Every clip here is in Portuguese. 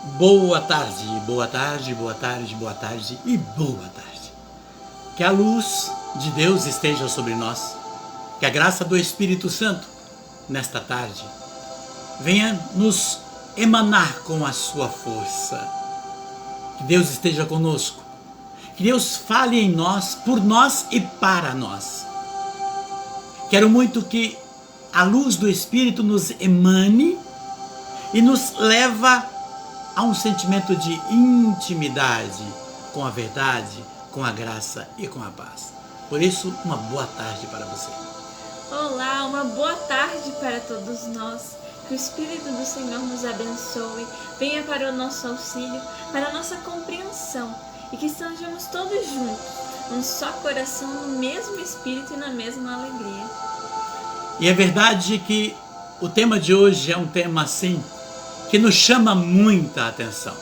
Boa tarde, boa tarde, boa tarde, boa tarde e boa tarde. Que a luz de Deus esteja sobre nós, que a graça do Espírito Santo, nesta tarde, venha nos emanar com a sua força. Que Deus esteja conosco, que Deus fale em nós, por nós e para nós. Quero muito que a luz do Espírito nos emane e nos leva a um sentimento de intimidade com a verdade, com a graça e com a paz. Por isso, uma boa tarde para você. Olá, uma boa tarde para todos nós. Que o Espírito do Senhor nos abençoe, venha para o nosso auxílio, para a nossa compreensão e que estejamos todos juntos, num só coração, no mesmo Espírito e na mesma alegria. E é verdade que o tema de hoje é um tema assim, que nos chama muita atenção.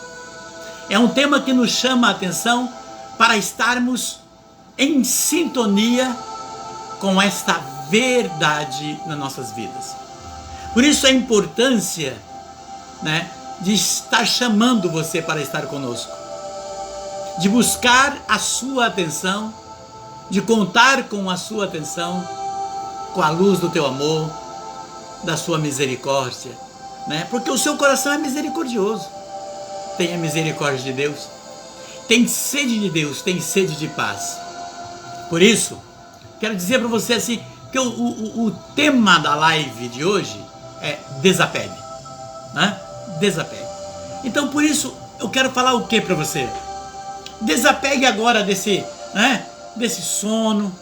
É um tema que nos chama a atenção para estarmos em sintonia com esta verdade nas nossas vidas. Por isso a importância, de estar chamando você para estar conosco, de buscar a sua atenção, de contar com a sua atenção, com a luz do teu amor, da sua misericórdia, porque o seu coração é misericordioso. Tenha misericórdia de Deus, tem sede de Deus, tem sede de paz. Por isso, quero dizer para você assim, que o tema da live de hoje é desapegue, desapegue. Então por isso eu quero falar o que para você? Desapegue agora desse sono,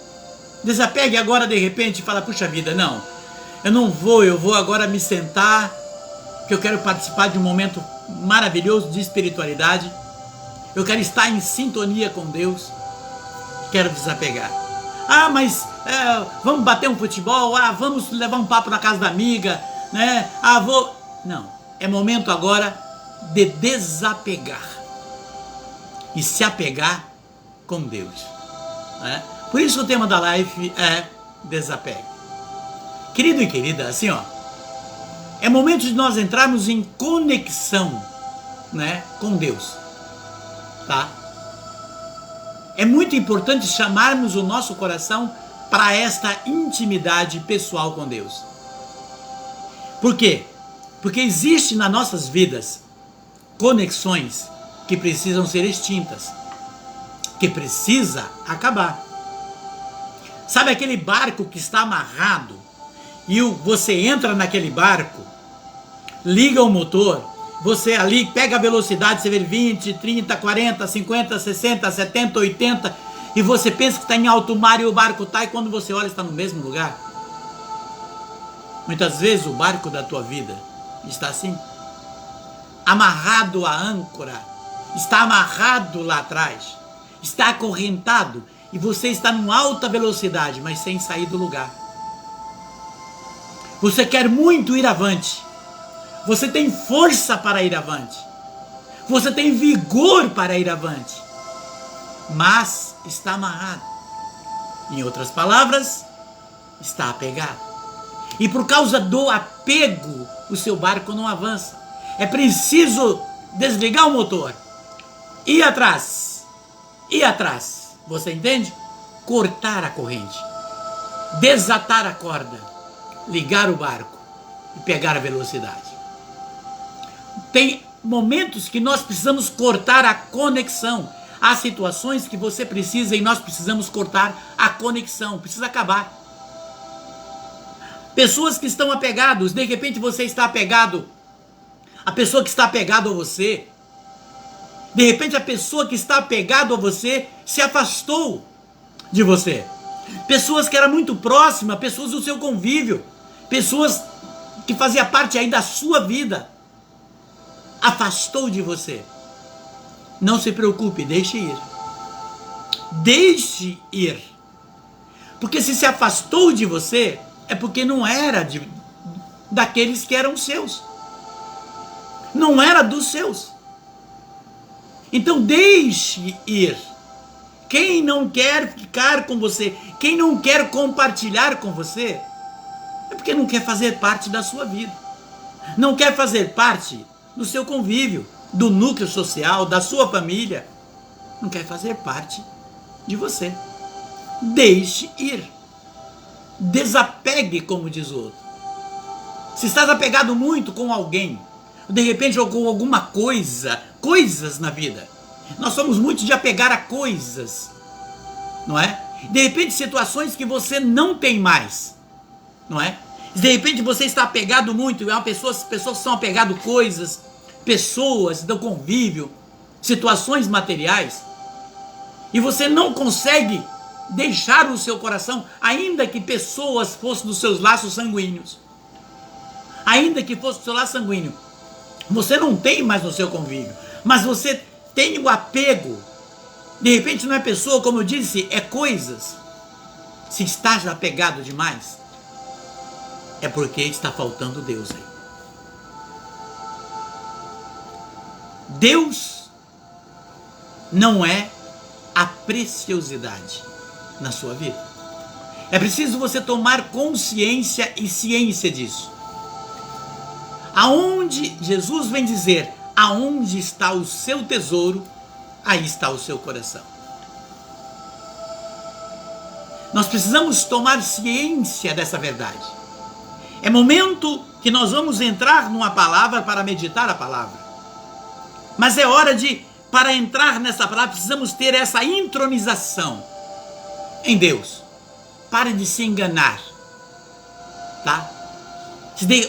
desapegue agora de repente e fala, puxa vida, não, eu vou agora me sentar, que eu quero participar de um momento maravilhoso de espiritualidade, eu quero estar em sintonia com Deus, quero desapegar. Mas vamos bater um futebol, vamos levar um papo na casa da amiga, Não, é momento agora de desapegar e se apegar com Deus. Por isso o tema da live é desapegue. Querido e querida, assim é momento de nós entrarmos em conexão, com Deus, tá? É muito importante chamarmos o nosso coração para esta intimidade pessoal com Deus. Por quê? Porque existe nas nossas vidas conexões que precisam ser extintas, que precisa acabar. Sabe aquele barco que está amarrado e você entra naquele barco, liga o motor, você ali pega a velocidade, você vê 20, 30, 40, 50, 60, 70, 80 e você pensa que está em alto mar e o barco está, e quando você olha está no mesmo lugar. Muitas vezes o barco da tua vida está assim, amarrado à âncora, está amarrado lá atrás, está acorrentado e você está em alta velocidade, mas sem sair do lugar. Você quer muito ir avante, você tem força para ir avante, você tem vigor para ir avante, mas está amarrado. Em outras palavras, está apegado. E por causa do apego, o seu barco não avança. É preciso desligar o motor, ir atrás, você entende? Cortar a corrente, desatar a corda, ligar o barco e pegar a velocidade. Tem momentos que nós precisamos cortar a conexão. Há situações que você precisa e nós precisamos cortar a conexão, precisa acabar. Pessoas que estão apegados, de repente você está apegado, a pessoa que está apegado a você, de repente a pessoa que está apegado a você se afastou de você. Pessoas que eram muito próximas, pessoas do seu convívio, pessoas que faziam parte aí da sua vida, afastou de você. Não se preocupe, deixe ir. Deixe ir. Porque se afastou de você, é porque não era daqueles que eram seus. Não era dos seus. Então deixe ir. Quem não quer ficar com você, quem não quer compartilhar com você, é porque não quer fazer parte da sua vida, não quer fazer parte do seu convívio, do núcleo social, da sua família, não quer fazer parte de você. Deixe ir. Desapegue, como diz o outro. Se estás apegado muito com alguém, de repente ou com alguma coisa, coisas na vida. Nós somos muito de apegar a coisas, não é? De repente situações que você não tem mais, não é? De repente você está apegado muito, pessoas que são apegadas a coisas, pessoas do convívio, situações materiais, e você não consegue deixar o seu coração, ainda que pessoas fossem dos seus laços sanguíneos, ainda que fosse do seu laço sanguíneo, você não tem mais no seu convívio, mas você tem o apego. De repente não é pessoa, como eu disse, é coisas. Se está já apegado demais, é porque está faltando Deus aí. Deus não é a preciosidade na sua vida. É preciso você tomar consciência e ciência disso. Aonde Jesus vem dizer, aonde está o seu tesouro, aí está o seu coração. Nós precisamos tomar ciência dessa verdade. É momento que nós vamos entrar numa palavra para meditar a palavra. Mas é hora para entrar nessa palavra, precisamos ter essa intronização em Deus. Pare de se enganar, tá?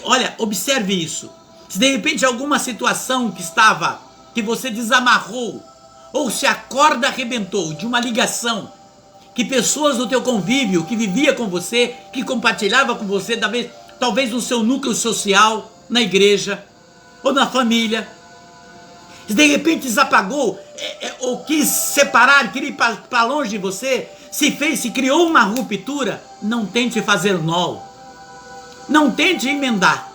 Olha, observe isso. Se de repente alguma situação que você desamarrou, ou se a corda arrebentou de uma ligação, que pessoas do teu convívio, que vivia com você, que compartilhava com você, talvez no seu núcleo social, na igreja, ou na família, se de repente desapagou, ou quis separar, queria ir para longe de você, se criou uma ruptura, não tente fazer nó. Não tente emendar.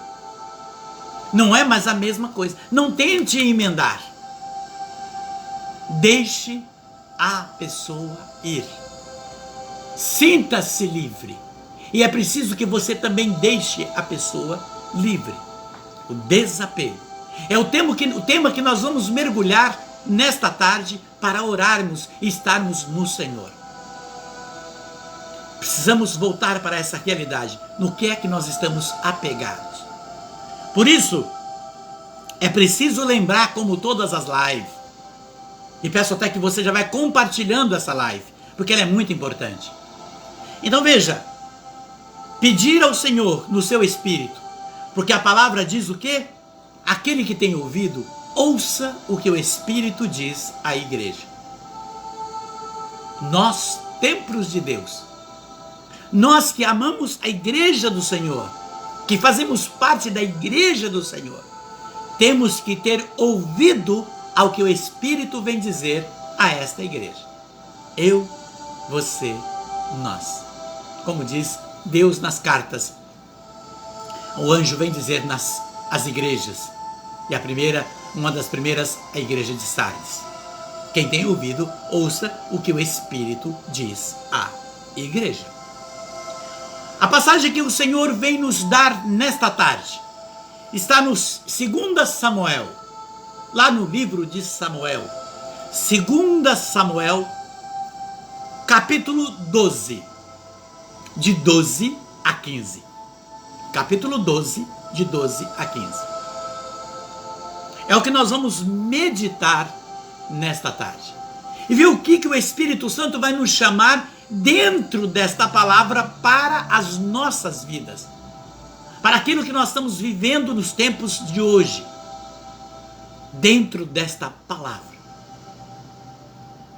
Não é mais a mesma coisa. Não tente emendar. Deixe a pessoa ir. Sinta-se livre. E é preciso que você também deixe a pessoa livre. O desapego. É o tema que nós vamos mergulhar nesta tarde para orarmos e estarmos no Senhor. Precisamos voltar para essa realidade. No que é que nós estamos apegados? Por isso, é preciso lembrar, como todas as lives, e peço até que você já vai compartilhando essa live, porque ela é muito importante. Então veja, pedir ao Senhor no seu espírito, porque a palavra diz o quê? Aquele que tem ouvido, ouça o que o Espírito diz à igreja. Nós, templos de Deus, nós que amamos a igreja do Senhor, que fazemos parte da igreja do Senhor, temos que ter ouvido ao que o Espírito vem dizer a esta igreja. Eu, você, nós. Como diz Deus nas cartas, o anjo vem dizer as igrejas. E uma das primeiras, a igreja de Sardes. Quem tem ouvido, ouça o que o Espírito diz à igreja. A passagem que o Senhor vem nos dar nesta tarde está no 2 Samuel, lá no livro de Samuel. 2 Samuel, capítulo 12, de 12 a 15. Capítulo 12, de 12 a 15. É o que nós vamos meditar nesta tarde. E ver o que o Espírito Santo vai nos chamar dentro desta palavra para as nossas vidas. Para aquilo que nós estamos vivendo nos tempos de hoje. Dentro desta palavra.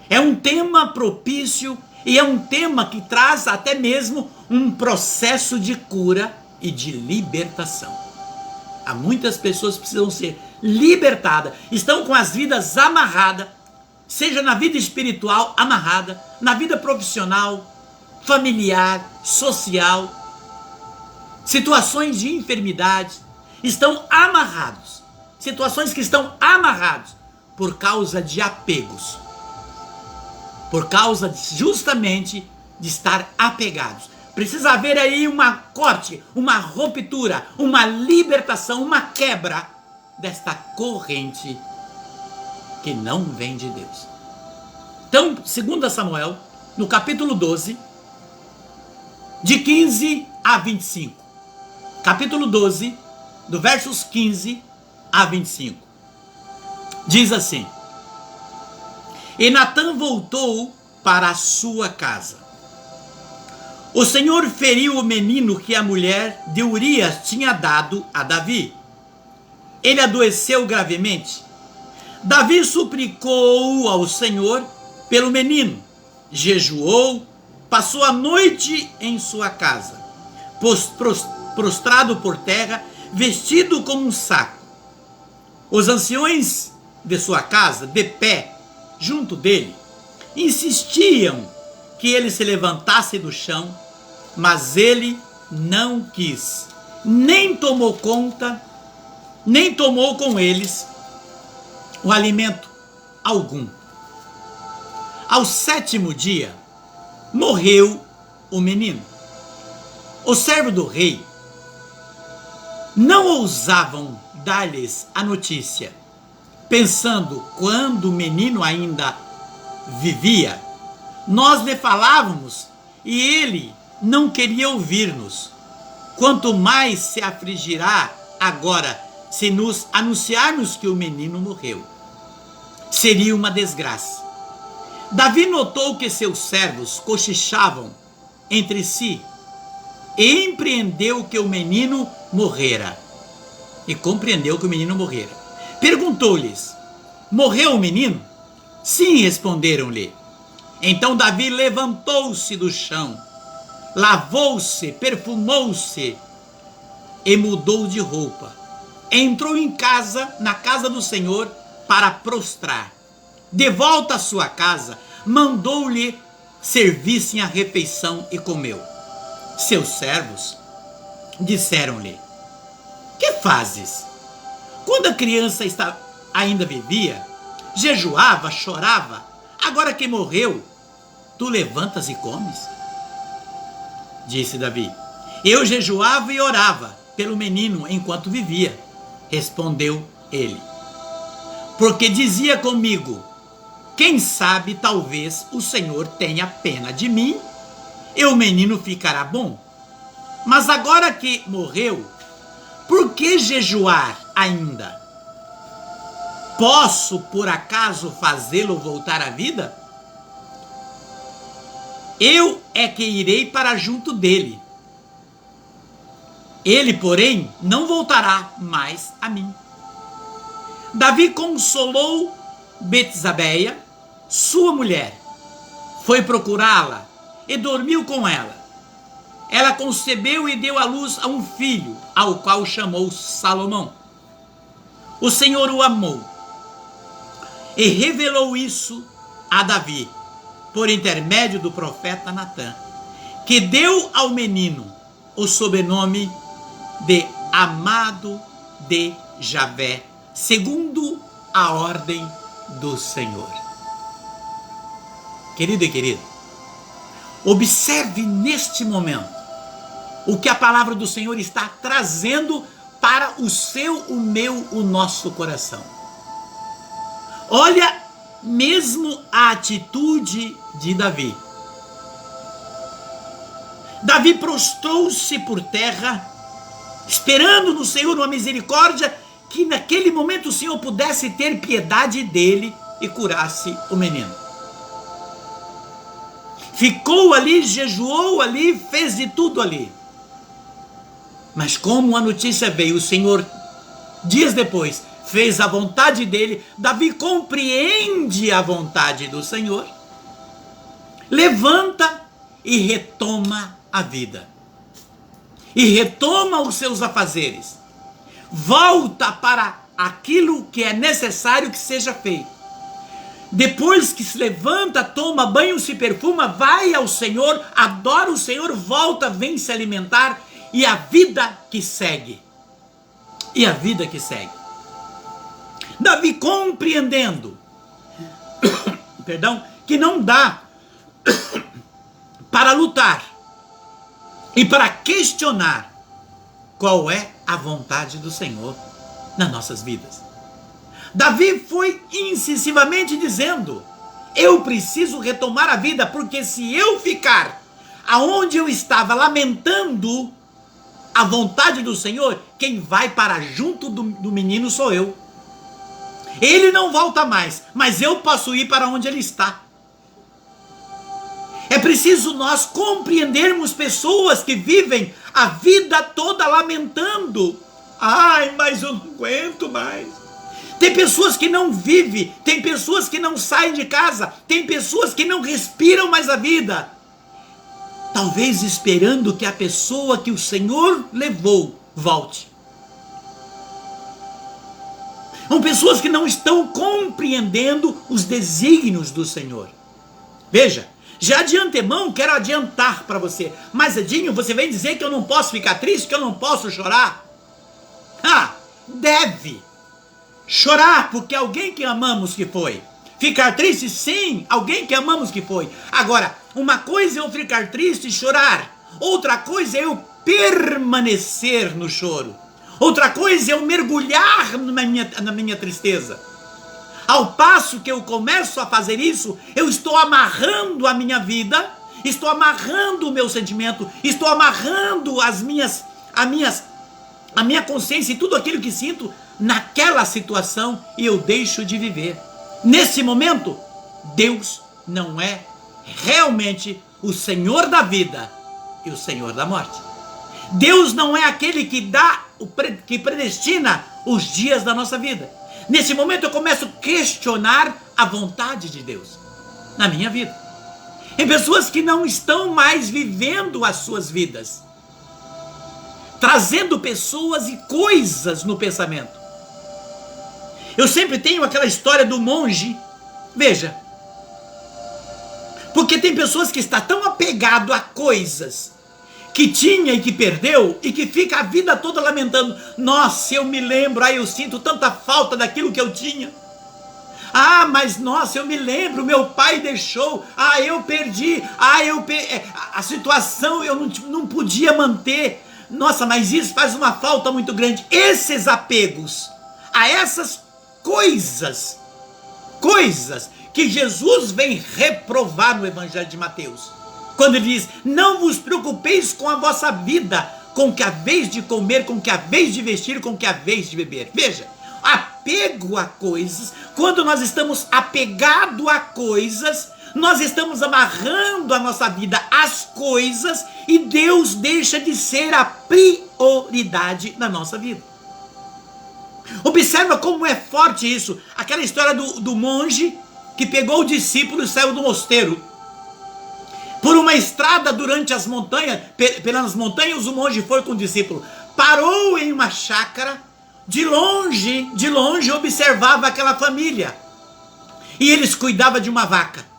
É um tema propício e é um tema que traz até mesmo um processo de cura e de libertação. Há muitas pessoas que precisam ser libertadas, estão com as vidas amarradas, seja na vida espiritual amarrada, na vida profissional, familiar, social, situações de enfermidade, estão amarrados, situações que estão amarrados por causa de apegos, por causa justamente de estar apegados. Precisa haver aí uma corte, uma ruptura, uma libertação, uma quebra desta corrente que não vem de Deus. Então, 2 Samuel, no capítulo 12, de 15 a 25. Capítulo 12, do versos 15 a 25. Diz assim: E Natã voltou para a sua casa. O Senhor feriu o menino que a mulher de Urias tinha dado a Davi. Ele adoeceu gravemente. Davi suplicou ao Senhor pelo menino, jejuou, passou a noite em sua casa, prostrado por terra, vestido como um saco. Os anciões de sua casa, de pé, junto dele, insistiam que ele se levantasse do chão, mas ele não quis, nem tomou com eles o alimento algum. Ao 7º dia, morreu o menino. O servo do rei não ousavam dar-lhes a notícia, pensando, quando o menino ainda vivia, nós lhe falávamos e ele não queria ouvir-nos. Quanto mais se afligirá agora se nos anunciarmos que o menino morreu. Seria uma desgraça. Davi notou que seus servos cochichavam entre si e empreendeu que o menino morrera. E compreendeu que o menino morrera. Perguntou-lhes: morreu o menino? Sim, responderam-lhe. Então Davi levantou-se do chão, lavou-se, perfumou-se e mudou de roupa. Entrou em casa, na casa do Senhor, para prostrar. De volta à sua casa, mandou-lhe servissem a refeição e comeu. Seus servos disseram-lhe: que fazes? Quando a criança ainda vivia, jejuava, chorava, agora que morreu, tu levantas e comes? Disse Davi: eu jejuava e orava pelo menino enquanto vivia. Respondeu ele: porque dizia comigo, quem sabe talvez o Senhor tenha pena de mim e o menino ficará bom. Mas agora que morreu, por que jejuar ainda? Posso por acaso fazê-lo voltar à vida? Eu é que irei para junto dele. Ele, porém, não voltará mais a mim. Davi consolou Betsabeia, sua mulher. Foi procurá-la e dormiu com ela. Ela concebeu e deu à luz a um filho, ao qual chamou Salomão. O Senhor o amou e revelou isso a Davi, por intermédio do profeta Natã, que deu ao menino o sobrenome de amado de Javé, segundo a ordem do Senhor. Querido e querida, observe neste momento o que a palavra do Senhor está trazendo para o seu, o meu, o nosso coração. Olha mesmo a atitude de Davi. Davi prostrou-se por terra, esperando no Senhor uma misericórdia, que naquele momento o Senhor pudesse ter piedade dele e curasse o menino. Ficou ali, jejuou ali, fez de tudo ali. Mas como a notícia veio, o Senhor, dias depois, fez a vontade dele. Davi compreende a vontade do Senhor, levanta e retoma a vida. E retoma os seus afazeres. Volta para aquilo que é necessário que seja feito. Depois que se levanta, toma banho, se perfuma, vai ao Senhor, adora o Senhor, volta, vem se alimentar, e a vida que segue. E a vida que segue. Davi compreendendo, que não dá para lutar e para questionar qual é a vontade do Senhor nas nossas vidas. Davi foi incisivamente dizendo: eu preciso retomar a vida, porque se eu ficar aonde eu estava lamentando a vontade do Senhor, quem vai para junto do menino sou eu. Ele não volta mais, mas eu posso ir para onde ele está. É preciso nós compreendermos pessoas que vivem a vida toda lamentando. Ai, mas eu não aguento mais. Tem pessoas que não vivem, tem pessoas que não saem de casa, tem pessoas que não respiram mais a vida. Talvez esperando que a pessoa que o Senhor levou volte. São pessoas que não estão compreendendo os desígnios do Senhor. Veja, já de antemão quero adiantar para você. Mas Edinho, você vem dizer que eu não posso ficar triste, que eu não posso chorar? Deve chorar, porque alguém que amamos que foi. Ficar triste, sim, alguém que amamos que foi. Agora, uma coisa é eu ficar triste e chorar. Outra coisa é eu permanecer no choro. Outra coisa é eu mergulhar na minha tristeza. Ao passo que eu começo a fazer isso, eu estou amarrando a minha vida, estou amarrando o meu sentimento, estou amarrando a minha consciência e tudo aquilo que sinto naquela situação, e eu deixo de viver. Nesse momento, Deus não é realmente o Senhor da vida e o Senhor da morte. Deus não é aquele que predestina os dias da nossa vida. Nesse momento eu começo a questionar a vontade de Deus na minha vida. Em pessoas que não estão mais vivendo as suas vidas, trazendo pessoas e coisas no pensamento. Eu sempre tenho aquela história do monge. Veja, porque tem pessoas que estão tão apegado a coisas que tinha e que perdeu, e que fica a vida toda lamentando. Nossa, eu me lembro, eu sinto tanta falta daquilo que eu tinha. Mas nossa, eu me lembro, meu pai deixou, eu perdi, a situação eu não podia manter. Nossa, mas isso faz uma falta muito grande. Esses apegos a essas coisas que Jesus vem reprovar no Evangelho de Mateus, quando ele diz: não vos preocupeis com a vossa vida, com o que haveis de comer, com o que haveis de vestir, com o que haveis de beber. Veja, apego a coisas. Quando nós estamos apegados a coisas, nós estamos amarrando a nossa vida às coisas, e Deus deixa de ser a prioridade na nossa vida. Observa como é forte isso. Aquela história do monge que pegou o discípulo e saiu do mosteiro. Por uma estrada durante as montanhas, pelas montanhas, o monge foi com o discípulo. Parou em uma chácara, de longe observava aquela família. E eles cuidavam de uma vaca.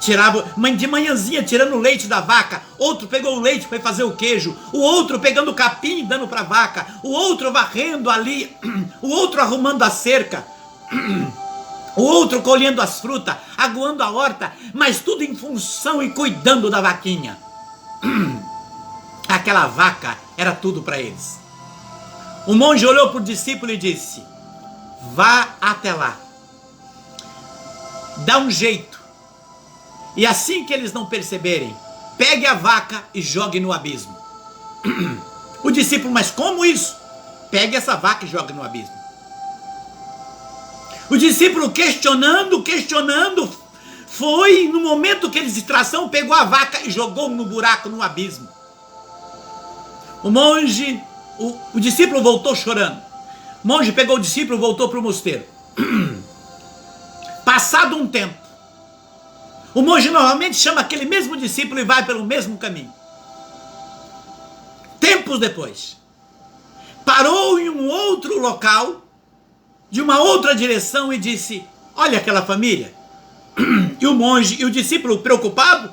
Tirava de manhãzinha, tirando o leite da vaca. Outro pegou o leite para fazer o queijo. O outro pegando o capim e dando para a vaca. O outro varrendo ali. O outro arrumando a cerca. O outro colhendo as frutas, aguando a horta. Mas tudo em função e cuidando da vaquinha. Aquela vaca era tudo para eles. O monge olhou para o discípulo e disse: vá até lá. Dá um jeito. E assim que eles não perceberem, pegue a vaca e jogue no abismo. O discípulo: mas como isso? Pegue essa vaca e jogue no abismo. O discípulo questionando, foi no momento que eles distração, pegou a vaca e jogou no buraco, no abismo. O monge, o discípulo voltou chorando. O monge pegou o discípulo e voltou para o mosteiro. Passado um tempo, o monge novamente chama aquele mesmo discípulo e vai pelo mesmo caminho. Tempos depois, parou em um outro local, de uma outra direção, e disse: olha aquela família. E o monge e o discípulo preocupado,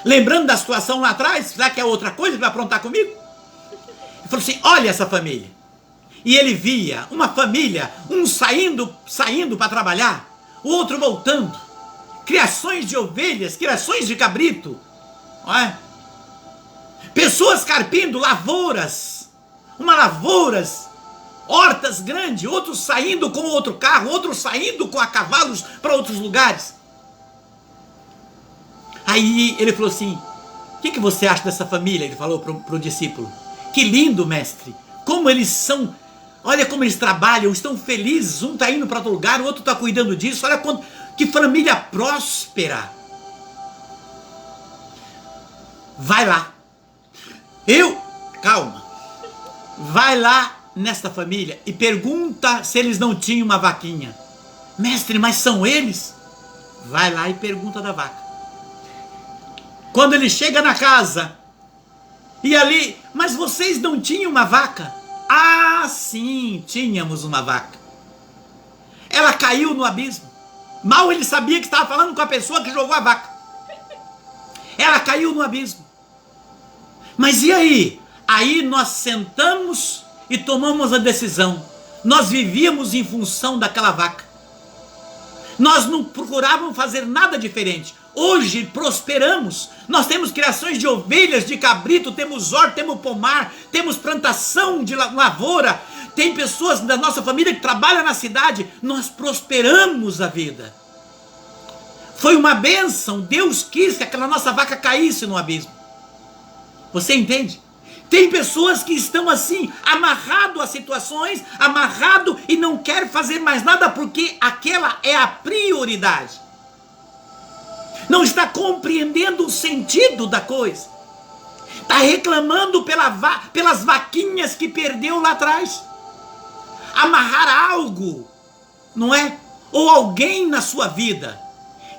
lembrando da situação lá atrás, será que é outra coisa que vai aprontar comigo? Ele falou assim: olha essa família. E ele via uma família, um saindo para trabalhar, o outro voltando. Criações de ovelhas, criações de cabrito, não é? Pessoas carpindo lavouras, hortas grandes, outros saindo com outro carro, outros saindo com a cavalos para outros lugares. Aí ele falou assim: o que você acha dessa família? Ele falou para o discípulo: que lindo, mestre, como eles são, olha como eles trabalham, estão felizes, um está indo para outro lugar, o outro está cuidando disso, olha que família próspera. Vai lá, calma, vai lá nesta família e pergunta se eles não tinham uma vaquinha. Mestre, mas são eles? Vai lá e pergunta da vaca. Quando ele chega na casa, e ali, mas vocês não tinham uma vaca? Ah, sim, tínhamos uma vaca. Ela caiu no abismo. Mal ele sabia que estava falando com a pessoa que jogou a vaca. Ela caiu no abismo. Mas e aí? Aí nós sentamos e tomamos a decisão. Nós vivíamos em função daquela vaca. Nós não procurávamos fazer nada diferente. Hoje prosperamos, nós temos criações de ovelhas, de cabrito, temos horta, temos pomar, temos plantação de lavoura, tem pessoas da nossa família que trabalham na cidade, nós prosperamos a vida. Foi uma bênção, Deus quis que aquela nossa vaca caísse no abismo. Você entende? Tem pessoas que estão assim, amarrado a situações, amarrado e não quer fazer mais nada porque aquela é a prioridade. Não está compreendendo o sentido da coisa. Está reclamando pelas vaquinhas que perdeu lá atrás. Amarrar algo, não é? Ou alguém na sua vida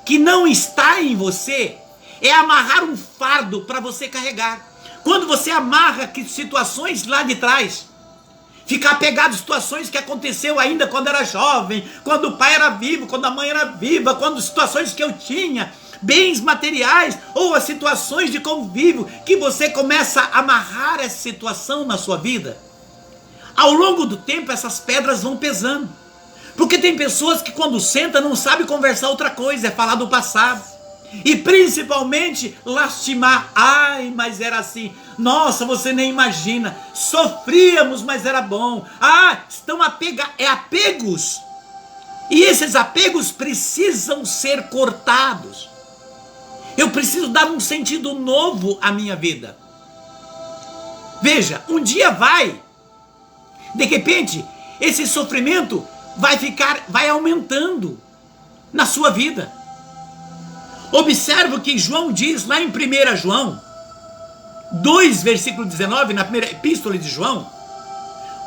que não está em você, é amarrar um fardo para você carregar. Quando você amarra situações lá de trás, ficar apegado a situações que aconteceu ainda quando era jovem, quando o pai era vivo, quando a mãe era viva, quando situações que eu tinha, bens materiais ou as situações de convívio, que você começa a amarrar essa situação na sua vida, ao longo do tempo essas pedras vão pesando, porque tem pessoas que quando senta não sabe conversar outra coisa, é falar do passado, e principalmente lastimar. Ai, mas era assim, nossa, você nem imagina, sofríamos, mas era bom. Ah, estão apegos, e esses apegos precisam ser cortados. Eu preciso dar um sentido novo à minha vida. Veja, um dia de repente, esse sofrimento vai aumentando na sua vida. Observe o que João diz lá em 1 João 2, versículo 19, na primeira epístola de João,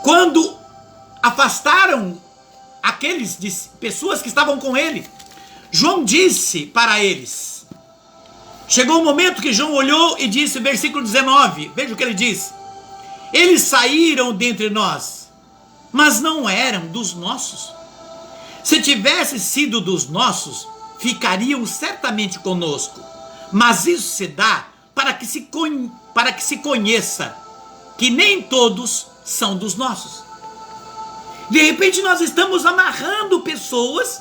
quando afastaram pessoas que estavam com ele, João disse para eles, chegou o momento que João olhou e disse, versículo 19, veja o que ele diz: eles saíram dentre nós, mas não eram dos nossos. Se tivesse sido dos nossos, ficariam certamente conosco. Mas isso se dá para que se conheça que nem todos são dos nossos. De repente nós estamos amarrando pessoas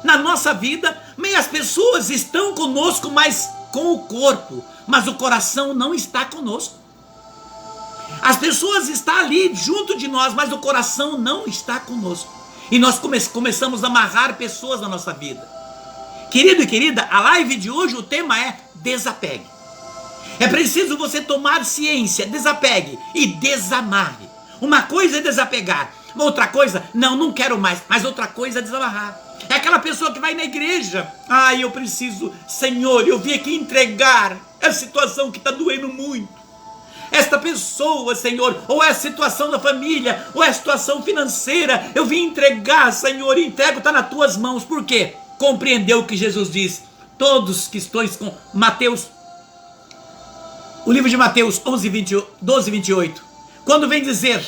na nossa vida, mas as pessoas estão conosco, mas com o corpo, mas o coração não está conosco. As pessoas estão ali junto de nós, mas o coração não está conosco. E nós começamos a amarrar pessoas na nossa vida. Querido e querida, a live de hoje, o tema é desapegue. É preciso você tomar ciência, desapegue e desamarre. Uma coisa é desapegar, outra coisa, não quero mais, mas outra coisa é desamarrar. É aquela pessoa que vai na igreja, eu preciso, Senhor, eu vim aqui entregar a situação que está doendo muito. Esta pessoa, Senhor, ou é a situação da família, ou é a situação financeira, eu vim entregar, Senhor, entrego, está nas tuas mãos. Por quê? Compreendeu o que Jesus diz. Todos que estão com Mateus, o livro de Mateus 12, 28, quando vem dizer,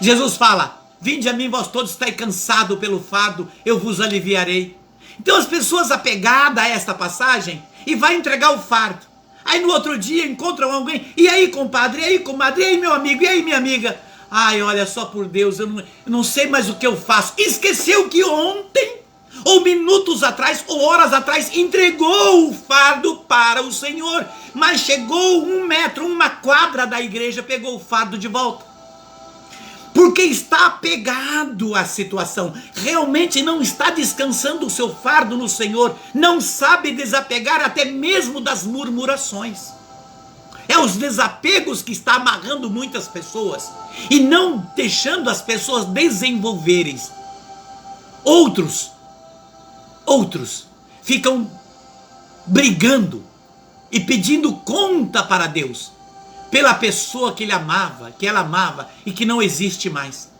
Jesus fala, vinde a mim vós todos estáis cansados pelo fardo, eu vos aliviarei. Então as pessoas apegadas a esta passagem, e vai entregar o fardo, aí no outro dia encontram alguém, e aí compadre, e aí comadre, e aí meu amigo, e aí minha amiga, olha só por Deus, eu não sei mais o que eu faço, esqueceu que ontem, ou minutos atrás, ou horas atrás, entregou o fardo para o Senhor, mas chegou 1 metro, 1 quadra da igreja, pegou o fardo de volta. porque está apegado à situação, realmente não está descansando o seu fardo no Senhor, não sabe desapegar até mesmo das murmurações. É os desapegos que está amarrando muitas pessoas e não deixando as pessoas desenvolverem. Outros ficam brigando e pedindo conta para Deus pela pessoa que ela amava e que não existe mais.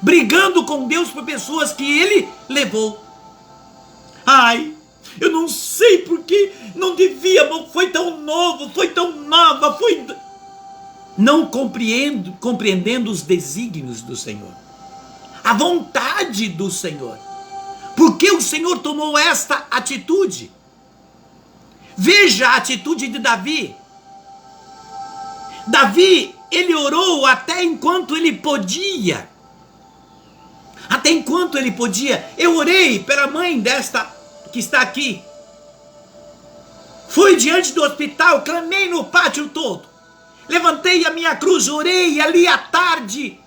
Brigando com Deus por pessoas que ele levou. Ai, eu não sei porque não devia, foi tão novo, foi tão nova, não compreendendo os desígnios do Senhor, a vontade do Senhor. Por que o Senhor tomou esta atitude? Veja a atitude de Davi. Davi, ele orou até enquanto ele podia. Até enquanto ele podia. Eu orei pela mãe desta que está aqui. Fui diante do hospital, clamei no pátio todo. Levantei a minha cruz, orei ali à tarde.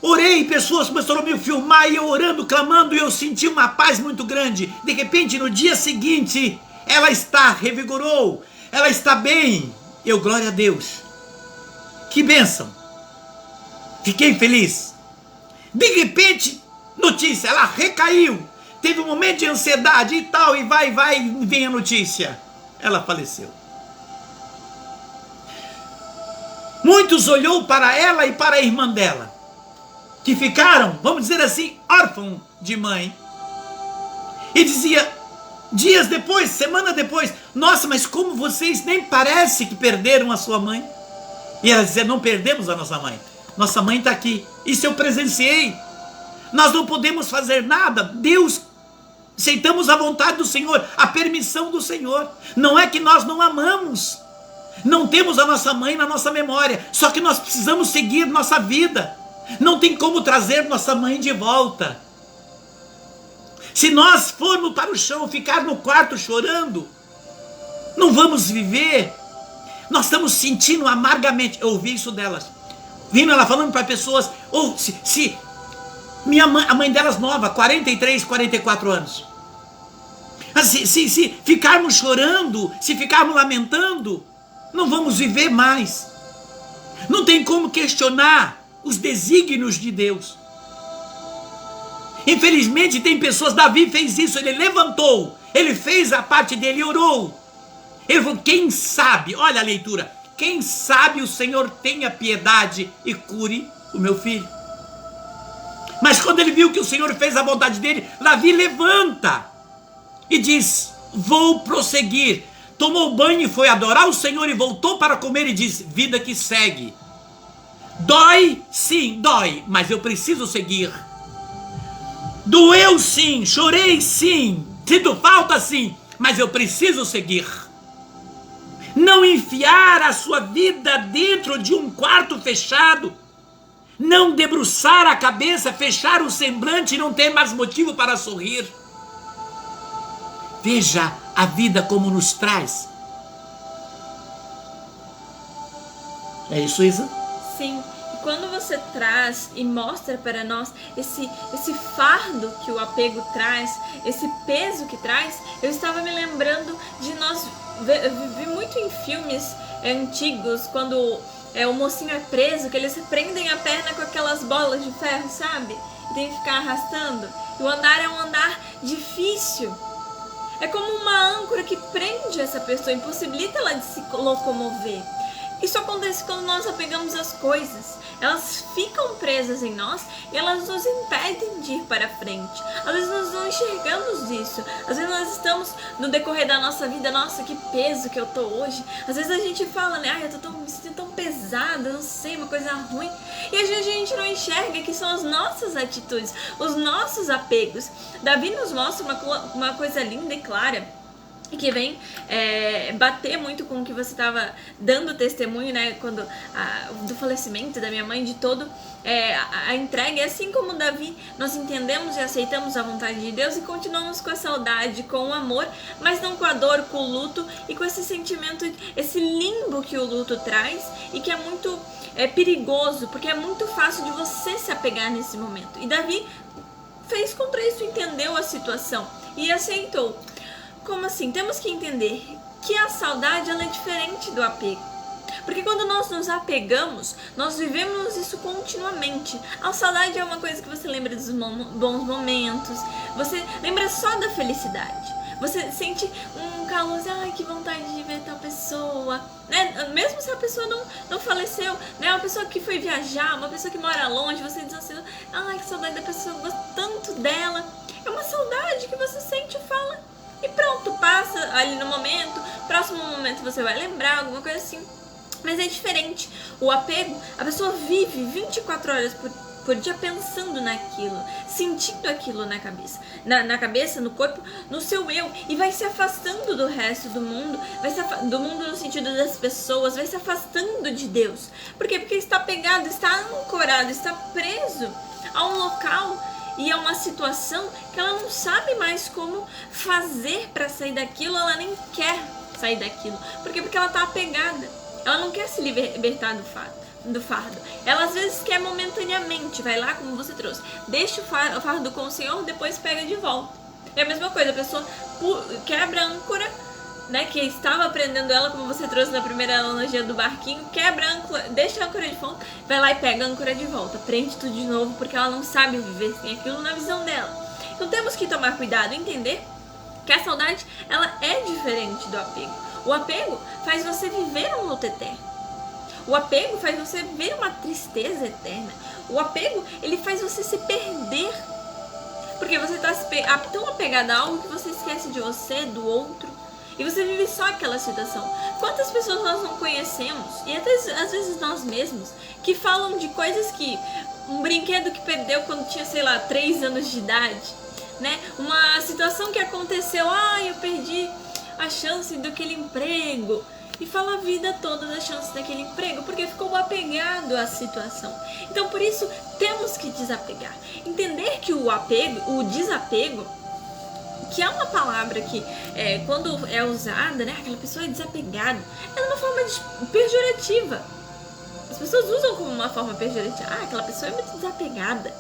Orei, pessoas começaram a me filmar e eu orando, clamando, e eu senti uma paz muito grande. De repente, no dia seguinte, ela revigorou, ela está bem. Eu, glória a Deus. Que bênção. Fiquei feliz. De repente, notícia, ela recaiu. Teve um momento de ansiedade e tal, e vai, vem a notícia. Ela faleceu. Muitos olhou para ela e para a irmã dela, que ficaram, vamos dizer assim, órfãos de mãe. E dizia, dias depois, semana depois, nossa, mas como vocês nem parece que perderam a sua mãe. E ela dizia, não perdemos a nossa mãe está aqui, isso eu presenciei, nós não podemos fazer nada, Deus, aceitamos a vontade do Senhor, a permissão do Senhor, não é que nós não amamos, não temos a nossa mãe na nossa memória, só que nós precisamos seguir nossa vida, não tem como trazer nossa mãe de volta. Se nós formos para o chão, ficar no quarto chorando, não vamos viver. Nós estamos sentindo amargamente. Eu ouvi isso delas, vindo ela falando para pessoas, ou se a mãe delas nova, 43, 44 anos, se ficarmos chorando, se ficarmos lamentando, não vamos viver mais. Não tem como questionar os desígnios de Deus. Infelizmente tem pessoas, Davi fez isso, ele levantou, ele fez a parte dele, orou. Ele falou, quem sabe, olha a leitura, quem sabe o Senhor tenha piedade e cure o meu filho. Mas quando ele viu que o Senhor fez a vontade dele, Davi levanta e diz, vou prosseguir. Tomou banho e foi adorar o Senhor e voltou para comer e diz, vida que segue. Dói? Sim, dói, mas eu preciso seguir. Doeu sim, chorei sim, sinto falta sim, mas eu preciso seguir. Não enfiar a sua vida dentro de um quarto fechado, não debruçar a cabeça, fechar o semblante e não ter mais motivo para sorrir. Veja a vida como nos traz. É isso, Isa? Sim. Quando você traz e mostra para nós esse fardo que o apego traz, esse peso que traz, eu estava me lembrando de nós vi muito em filmes antigos, quando o mocinho é preso, que eles prendem a perna com aquelas bolas de ferro, sabe? E tem que ficar arrastando. E o andar é um andar difícil. É como uma âncora que prende essa pessoa, impossibilita ela de se locomover. Isso acontece quando nós apegamos as coisas. Elas ficam presas em nós e elas nos impedem de ir para frente. Às vezes nós não enxergamos isso. Às vezes nós estamos no decorrer da nossa vida, nossa, que peso que eu tô hoje. Às vezes a gente fala, né, ai, eu tô me sentindo tão pesada, não sei, uma coisa ruim. E às vezes a gente não enxerga que são as nossas atitudes, os nossos apegos. Davi nos mostra uma coisa linda e clara. e que vem bater muito com o que você estava dando testemunho, né, do falecimento da minha mãe, de todo a entrega. E assim como Davi, nós entendemos e aceitamos a vontade de Deus e continuamos com a saudade, com o amor, mas não com a dor, com o luto e com esse sentimento, esse limbo que o luto traz e que é muito perigoso, porque é muito fácil de você se apegar nesse momento. E Davi fez contra isso, entendeu a situação e aceitou. Como assim? Temos que entender que a saudade ela é diferente do apego. Porque quando nós nos apegamos, nós vivemos isso continuamente. A saudade é uma coisa que você lembra dos bons momentos, você lembra só da felicidade. Você sente um calor, ai, que vontade de ver tal pessoa, né? Mesmo se a pessoa não faleceu, né? Uma pessoa que foi viajar, uma pessoa que mora longe, você diz assim, ai, que saudade da pessoa, eu gosto tanto dela. É uma saudade que você sente e fala. E pronto, passa ali no momento, próximo momento você vai lembrar, alguma coisa assim. Mas é diferente. O apego, a pessoa vive 24 horas por dia pensando naquilo, sentindo aquilo na cabeça. Na cabeça, no corpo, no seu eu. E vai se afastando do resto do mundo, do mundo no sentido das pessoas, vai se afastando de Deus. Por quê? Porque está apegado, está ancorado, está preso a um local e é uma situação que ela não sabe mais como fazer para sair daquilo, ela nem quer sair daquilo. Por quê? Porque ela está apegada. Ela não quer se libertar do fardo. Ela às vezes quer momentaneamente, vai lá como você trouxe, deixa o fardo com o Senhor, depois pega de volta. É a mesma coisa, a pessoa quebra a âncora, né, que estava prendendo ela, como você trouxe na primeira analogia do barquinho, quebra a âncora, deixa a âncora de volta, vai lá e pega a âncora de volta, prende tudo de novo, porque ela não sabe viver sem aquilo na visão dela. Então temos que tomar cuidado, entender que a saudade, ela é diferente do apego. O apego faz você viver um luto eterno. O apego faz você ver uma tristeza eterna. O apego, ele faz você se perder, porque você está tão apegado a algo que você esquece de você, do outro. E você vive só aquela situação. Quantas pessoas nós não conhecemos, e até às vezes nós mesmos, que falam de coisas que... Um brinquedo que perdeu quando tinha, sei lá, 3 anos de idade, né? Uma situação que aconteceu, eu perdi a chance daquele emprego. E fala a vida toda da chance daquele emprego, porque ficou apegado à situação. Então, por isso, temos que desapegar. Entender que o desapego, que é uma palavra que, quando é usada, né, aquela pessoa é desapegada, é uma forma pejorativa. As pessoas usam como uma forma pejorativa. Aquela pessoa é muito desapegada.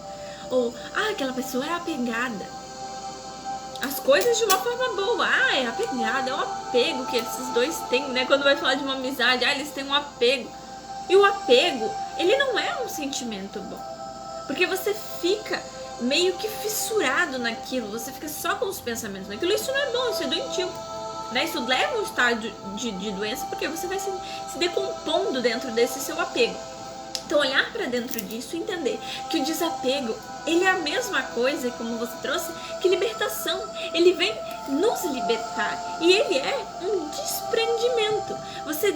Ou, aquela pessoa é apegada. As coisas de uma forma boa. É apegada, é um apego que esses dois têm, né? Quando vai falar de uma amizade, eles têm um apego. E o apego, ele não é um sentimento bom. Porque você fica meio que fissurado naquilo, você fica só com os pensamentos naquilo. Isso não é bom, isso é doentio, né? Isso leva a um estado de doença, porque você vai se decompondo dentro desse seu apego. Então, olhar para dentro disso e entender que o desapego, ele é a mesma coisa, como você trouxe, que libertação. Ele vem nos libertar e ele é um desprendimento. Você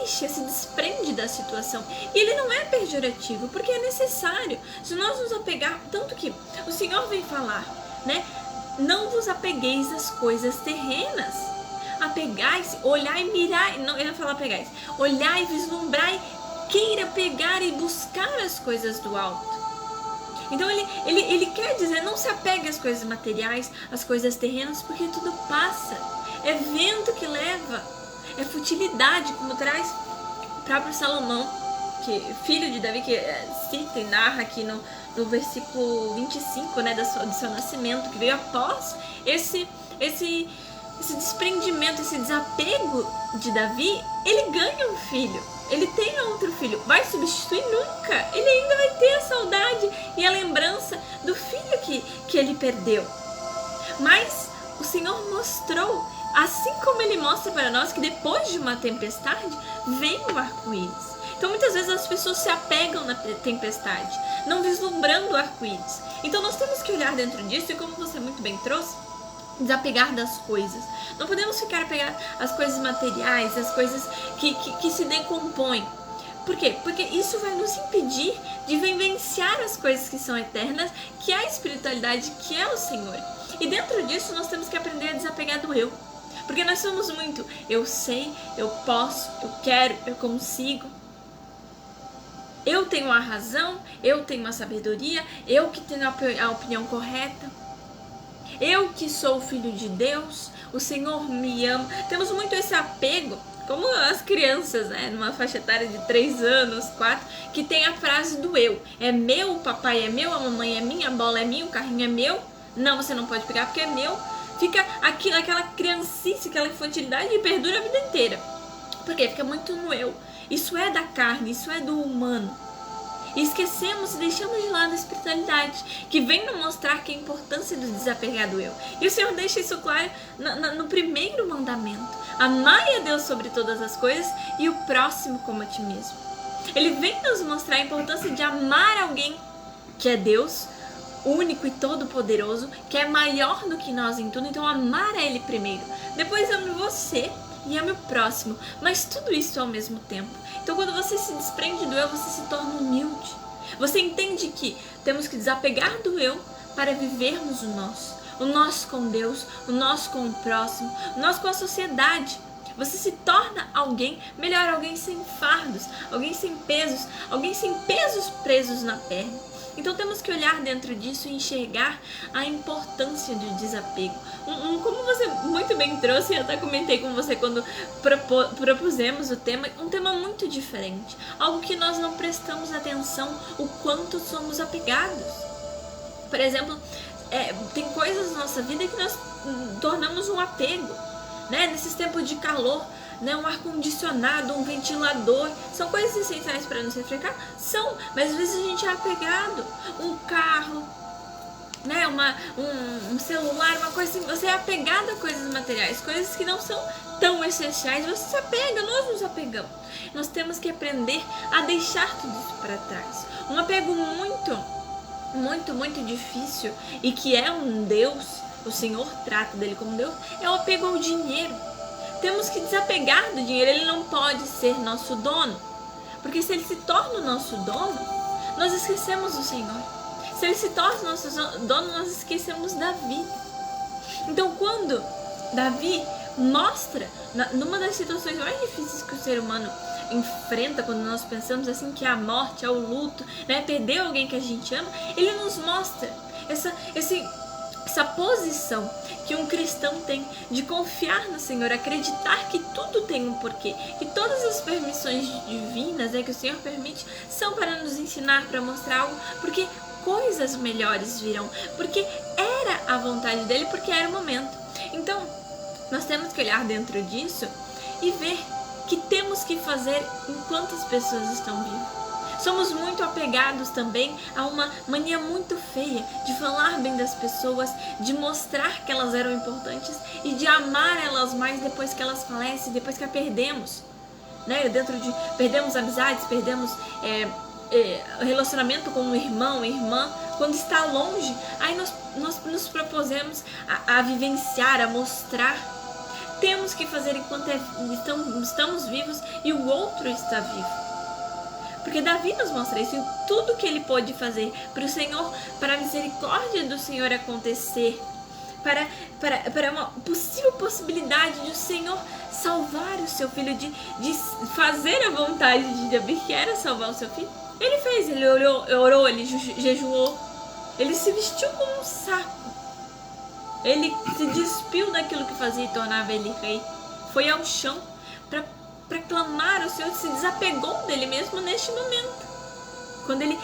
se desprende da situação. E ele não é pejorativo, porque é necessário. Se nós nos apegarmos, tanto que o Senhor vem falar, né? Não vos apegueis às coisas terrenas. Apegai-se, olhar e mirar, não, eu não falo apegai-se, olhar e vislumbrar, queira pegar e buscar as coisas do alto. Então ele quer dizer, não se apegue às coisas materiais, às coisas terrenas, porque tudo passa. É vento que leva, é futilidade, como traz o próprio Salomão, filho de Davi, que cita e narra aqui no versículo 25, né, do seu nascimento, que veio após esse desprendimento, esse desapego de Davi. Ele ganha um filho. Ele tem outro filho. Vai substituir? Nunca. Ele ainda vai ter a saudade e a lembrança do filho que ele perdeu. Mas o Senhor mostrou, assim como ele mostra para nós, que depois de uma tempestade vem o arco-íris. Então muitas vezes as pessoas se apegam na tempestade, não vislumbrando o arco-íris. Então nós temos que olhar dentro disso, e como você muito bem trouxe, desapegar das coisas. Não podemos ficar apegados às coisas materiais, às coisas que se decompõem. Por quê? Porque isso vai nos impedir de vivenciar as coisas que são eternas, que é a espiritualidade, que é o Senhor. E dentro disso nós temos que aprender a desapegar do eu. Porque nós somos muito, eu sei, eu posso, eu quero, eu consigo. Eu tenho a razão, eu tenho a sabedoria, eu que tenho a opinião correta. Eu que sou filho de Deus, o Senhor me ama. Temos muito esse apego, como as crianças, né, numa faixa etária de 3 anos, 4, que tem a frase do eu. É meu, o papai é meu, a mamãe é minha, a bola é minha, o carrinho é meu. Não, você não pode pegar porque é meu. Fica aquela criancice, aquela infantilidade e perdura a vida inteira. Por quê? Fica muito no eu. Isso é da carne, isso é do humano. E esquecemos e deixamos de lado a espiritualidade, que vem nos mostrar que a importância do desapegar do eu. E o Senhor deixa isso claro no primeiro mandamento. Amai a Deus sobre todas as coisas e o próximo como a ti mesmo. Ele vem nos mostrar a importância de amar alguém que é Deus, único e todo-poderoso, que é maior do que nós em tudo. Então amar a Ele primeiro. Depois ame você e ame o próximo, mas tudo isso ao mesmo tempo. Então quando você se desprende do eu, você se torna humilde. Você entende que temos que desapegar do eu para vivermos o nosso com Deus, o nosso com o próximo, o nosso com a sociedade. Você se torna alguém melhor, alguém sem fardos, alguém sem pesos presos na perna. Então temos que olhar dentro disso e enxergar a importância do desapego. Como você muito bem trouxe, eu até comentei com você quando propusemos o tema, um tema muito diferente. Algo que nós não prestamos atenção o quanto somos apegados. Por exemplo, tem coisas na nossa vida que nós tornamos um apego, né? Nesses tempos de calor, né, um ar-condicionado, um ventilador, são coisas essenciais para nos refrescar? São, mas às vezes a gente é apegado. Um carro, né, um celular, uma coisa assim, você é apegado a coisas materiais, coisas que não são tão essenciais, você se apega, nós nos apegamos. Nós temos que aprender a deixar tudo isso para trás. Um apego muito difícil e que é um Deus, o Senhor trata dele como Deus, é o apego ao dinheiro. Temos que desapegar do dinheiro, ele não pode ser nosso dono. Porque se ele se torna o nosso dono, nós esquecemos do Senhor. Se ele se torna nosso dono, nós esquecemos da vida. Então quando Davi mostra, numa das situações mais difíceis que o ser humano enfrenta, quando nós pensamos assim que é a morte, é o luto, né, perder alguém que a gente ama, ele nos mostra essa posição que um cristão tem de confiar no Senhor, acreditar que tudo tem um porquê, que todas as permissões divinas, que o Senhor permite são para nos ensinar, para mostrar algo, porque coisas melhores virão, porque era a vontade dele, porque era o momento. Então nós temos que olhar dentro disso e ver que temos que fazer enquanto as pessoas estão vivas. Somos muito apegados também a uma mania muito feia de falar bem das pessoas, de mostrar que elas eram importantes e de amar elas mais depois que elas falecem, depois que a perdemos. Né? Perdemos amizades, perdemos relacionamento com um irmão, irmã, quando está longe, aí nós nos propusemos a vivenciar, a mostrar. Temos que fazer enquanto estamos vivos e o outro está vivo. Porque Davi nos mostra isso em tudo que ele pôde fazer para o Senhor, para a misericórdia do Senhor acontecer, para uma possível possibilidade de o Senhor salvar o seu filho, de fazer a vontade de Davi, que era salvar o seu filho. Ele fez, ele orou, ele jejuou, ele se vestiu como um sapo, ele se despiu daquilo que fazia e tornava ele rei, foi ao chão para clamar ao Senhor, se desapegou dele mesmo neste momento, quando ele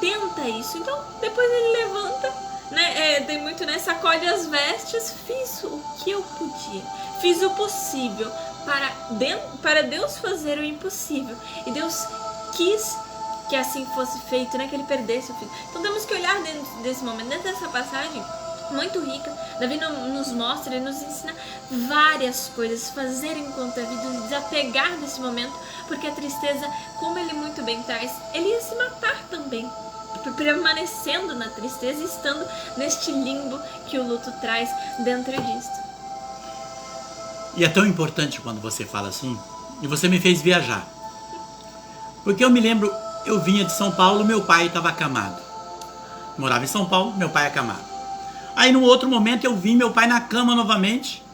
tenta isso. Então depois ele levanta, né, tem muito, né, sacode as vestes, fiz o que eu podia, fiz o possível para Deus fazer o impossível, e Deus quis que assim fosse feito, né, que ele perdesse o filho. Então temos que olhar dentro desse momento, dentro dessa passagem muito rica, Davi nos mostra e nos ensina várias coisas, fazer enquanto é vida, desapegar desse momento, porque a tristeza, como ele muito bem traz, ele ia se matar também, permanecendo na tristeza e estando neste limbo que o luto traz dentro disso. E é tão importante quando você fala assim, e você me fez viajar, porque eu me lembro, eu vinha de São Paulo, meu pai estava acamado, morava em São Paulo, meu pai acamado. Aí num outro momento eu vi meu pai na cama novamente,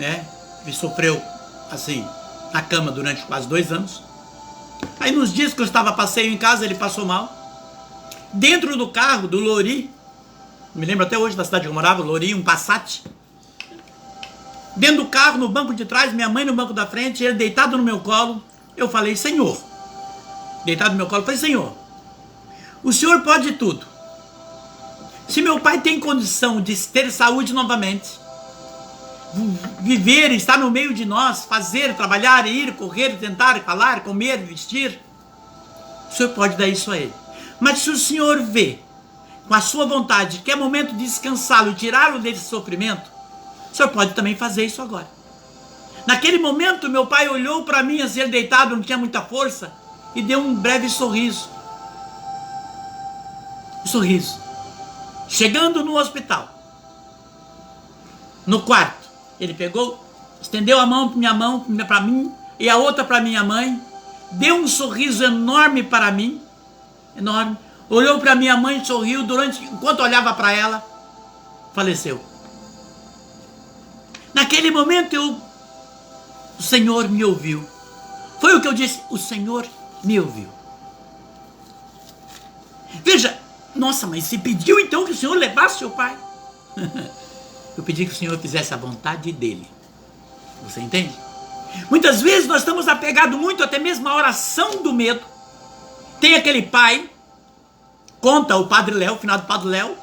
né? Ele sofreu assim na cama durante quase 2 anos. Aí nos dias que eu estava a passeio em casa, ele passou mal. Dentro do carro do Lori, me lembro até hoje da cidade que eu morava, Lori, um Passat. Dentro do carro, no banco de trás, minha mãe no banco da frente, ele deitado no meu colo. Eu falei, Senhor, deitado no meu colo, eu falei, Senhor, o Senhor pode tudo. Se meu pai tem condição de ter saúde novamente, viver, estar no meio de nós, fazer, trabalhar, ir, correr, tentar, falar, comer, vestir, o Senhor pode dar isso a ele. Mas se o Senhor vê, com a sua vontade, que é momento de descansá-lo e tirá-lo desse sofrimento, o Senhor pode também fazer isso agora. Naquele momento, meu pai olhou para mim, assim, ele deitado, não tinha muita força, e deu um breve sorriso. Um sorriso. Chegando no hospital, no quarto, ele pegou, estendeu a mão para mim, e a outra para minha mãe, deu um sorriso enorme para mim, enorme, olhou para minha mãe, sorriu, enquanto olhava para ela, faleceu. Naquele momento o Senhor me ouviu. Foi o que eu disse, o Senhor me ouviu. Veja, nossa, mas você pediu então que o Senhor levasse seu pai? Eu pedi que o Senhor fizesse a vontade dele. Você entende? Muitas vezes nós estamos apegados muito até mesmo à oração do medo. Tem aquele pai, conta o Padre Léo, o finado Padre Léo,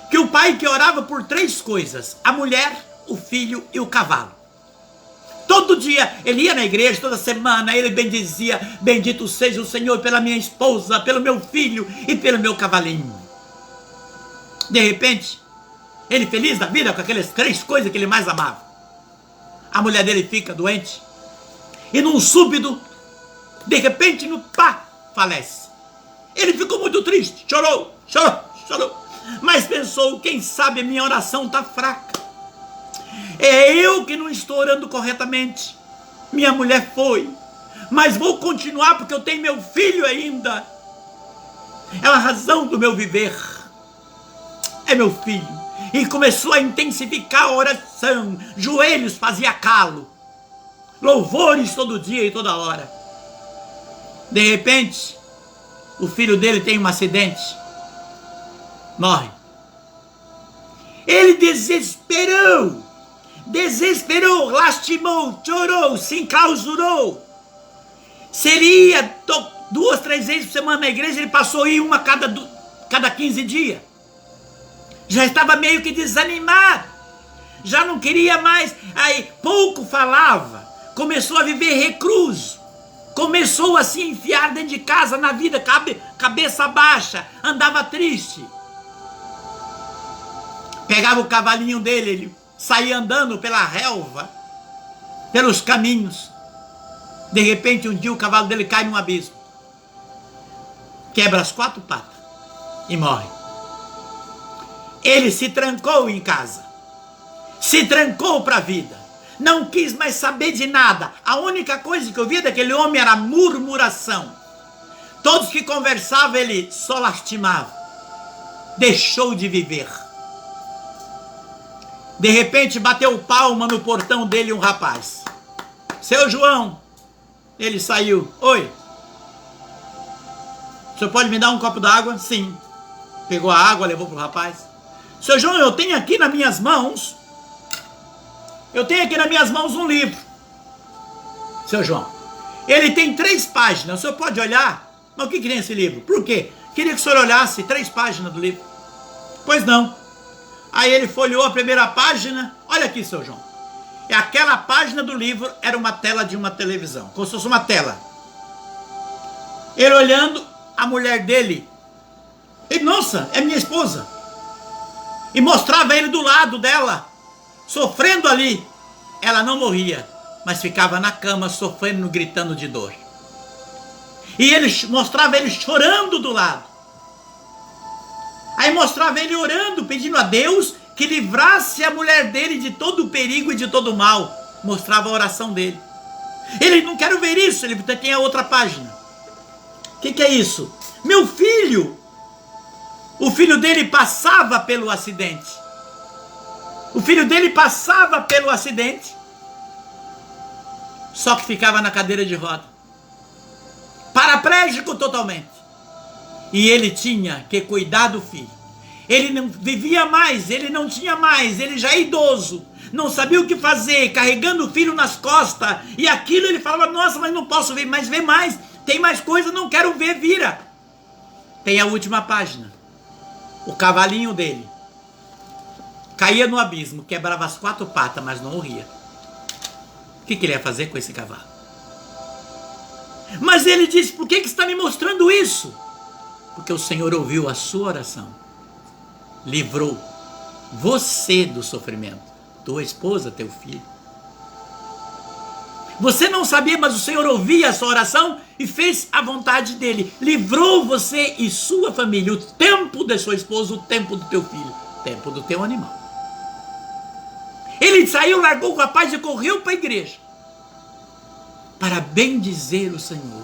que o pai que orava por 3 coisas, a mulher, o filho e o cavalo. Todo dia ele ia na igreja, toda semana ele bendizia, bendito seja o Senhor pela minha esposa, pelo meu filho e pelo meu cavalinho. De repente, ele feliz da vida com aquelas 3 coisas que ele mais amava. A mulher dele fica doente e num súbito, de repente, falece. Ele ficou muito triste, chorou, mas pensou, quem sabe a minha oração está fraca. É eu que não estou orando corretamente. Minha mulher foi, mas vou continuar porque eu tenho meu filho ainda. É a razão do meu viver. É meu filho. E começou a intensificar a oração. Joelhos fazia calo. Louvores todo dia e toda hora. De repente, o filho dele tem um acidente. Morre. Ele desesperou, lastimou, chorou, se enclausurou. Seria 2, 3 vezes por semana na igreja, ele passou a ir uma cada 15 dias. Já estava meio que desanimado, já não queria mais, aí pouco falava, começou a viver recluso, começou a se enfiar dentro de casa na vida, cabeça baixa, andava triste. Pegava o cavalinho dele, ele saía andando pela relva, pelos caminhos. De repente, um dia o cavalo dele cai num abismo. Quebra as 4 patas e morre. Ele se trancou em casa. Se trancou para a vida. Não quis mais saber de nada. A única coisa que eu via daquele homem era murmuração. Todos que conversavam, ele só lastimava. Deixou de viver. De repente bateu palma no portão dele um rapaz. Seu João. Ele saiu. Oi. O senhor pode me dar um copo d'água? Sim. Pegou a água, levou pro rapaz. Seu João, eu tenho aqui nas minhas mãos. Um livro. Seu João. Ele tem 3 páginas. O senhor pode olhar? Mas o que tem esse livro? Por quê? Queria que o senhor olhasse 3 páginas do livro. Pois não. Aí ele folheou a primeira página. Olha aqui, seu João. E aquela página do livro era uma tela de uma televisão. Como se fosse uma tela. Ele olhando, a mulher dele. E, nossa, é minha esposa. E mostrava ele do lado dela. Sofrendo ali. Ela não morria. Mas ficava na cama, sofrendo, gritando de dor. E ele mostrava ele chorando do lado. Aí mostrava ele orando, pedindo a Deus que livrasse a mulher dele de todo o perigo e de todo o mal. Mostrava a oração dele. Ele, não quero ver isso, ele tem a outra página. O que é isso? Meu filho! O filho dele passava pelo acidente. só que ficava na cadeira de roda, paraplégico totalmente. E ele tinha que cuidar do filho. Ele não vivia mais, ele não tinha mais, ele já é idoso, não sabia o que fazer, carregando o filho nas costas. E aquilo ele falava, nossa, mas não posso ver mais, tem mais coisa, não quero ver, vira. Tem a última página. O cavalinho dele caía no abismo, quebrava as 4 patas, mas não morria. O que ele ia fazer com esse cavalo? Mas ele disse, por que você está me mostrando isso? Porque o Senhor ouviu a sua oração, livrou você do sofrimento, tua esposa, teu filho. Você não sabia, mas o Senhor ouvia a sua oração e fez a vontade dele. Livrou você e sua família, o tempo da sua esposa, o tempo do teu filho, o tempo do teu animal. Ele saiu, largou com a paz e correu para a igreja para bendizer o Senhor,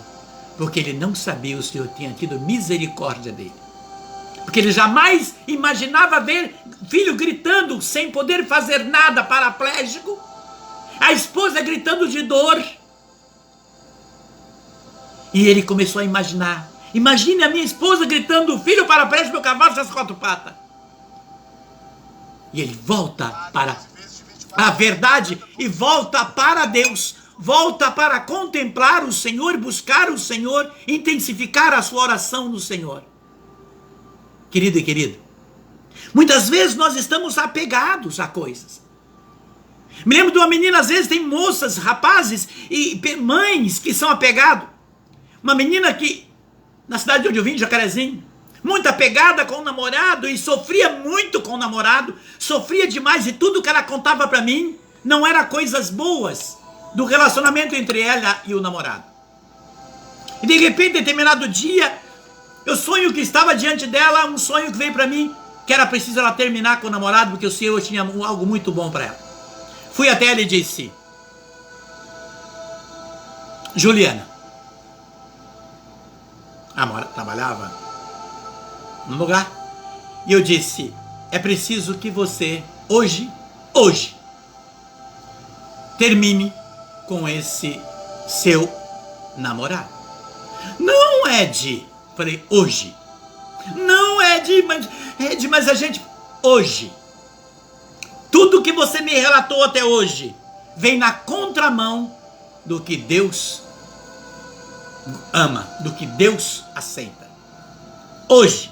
porque ele não sabia, o Senhor tinha tido misericórdia dele. Porque ele jamais imaginava ver filho gritando sem poder fazer nada, paraplégico, a esposa gritando de dor. E ele começou a imaginar. Imagine a minha esposa gritando, filho paraplégico, meu cavalo das 4 patas. E ele volta para a verdade e volta para Deus. Volta para contemplar o Senhor, buscar o Senhor, intensificar a sua oração no Senhor. Querido e querido, muitas vezes nós estamos apegados a coisas. Me lembro de uma menina, às vezes tem moças, rapazes e mães que são apegados. Uma menina que, na cidade de onde eu vim, Jacarezinho, muito apegada com o namorado e sofria muito com o namorado, sofria demais e tudo que ela contava para mim não era coisas boas do relacionamento entre ela e o namorado. E de repente, em determinado dia, eu sonho que estava diante dela, um sonho que veio para mim, que era preciso ela terminar com o namorado, porque o Senhor tinha algo muito bom para ela. Fui até ela e disse, Juliana, a trabalhava num lugar, e eu disse, é preciso que você, hoje, termine com esse seu namorado. Não, Ed. Falei, hoje. Não, Ed, mas a gente... Hoje. Tudo que você me relatou até hoje vem na contramão do que Deus ama, do que Deus aceita. Hoje.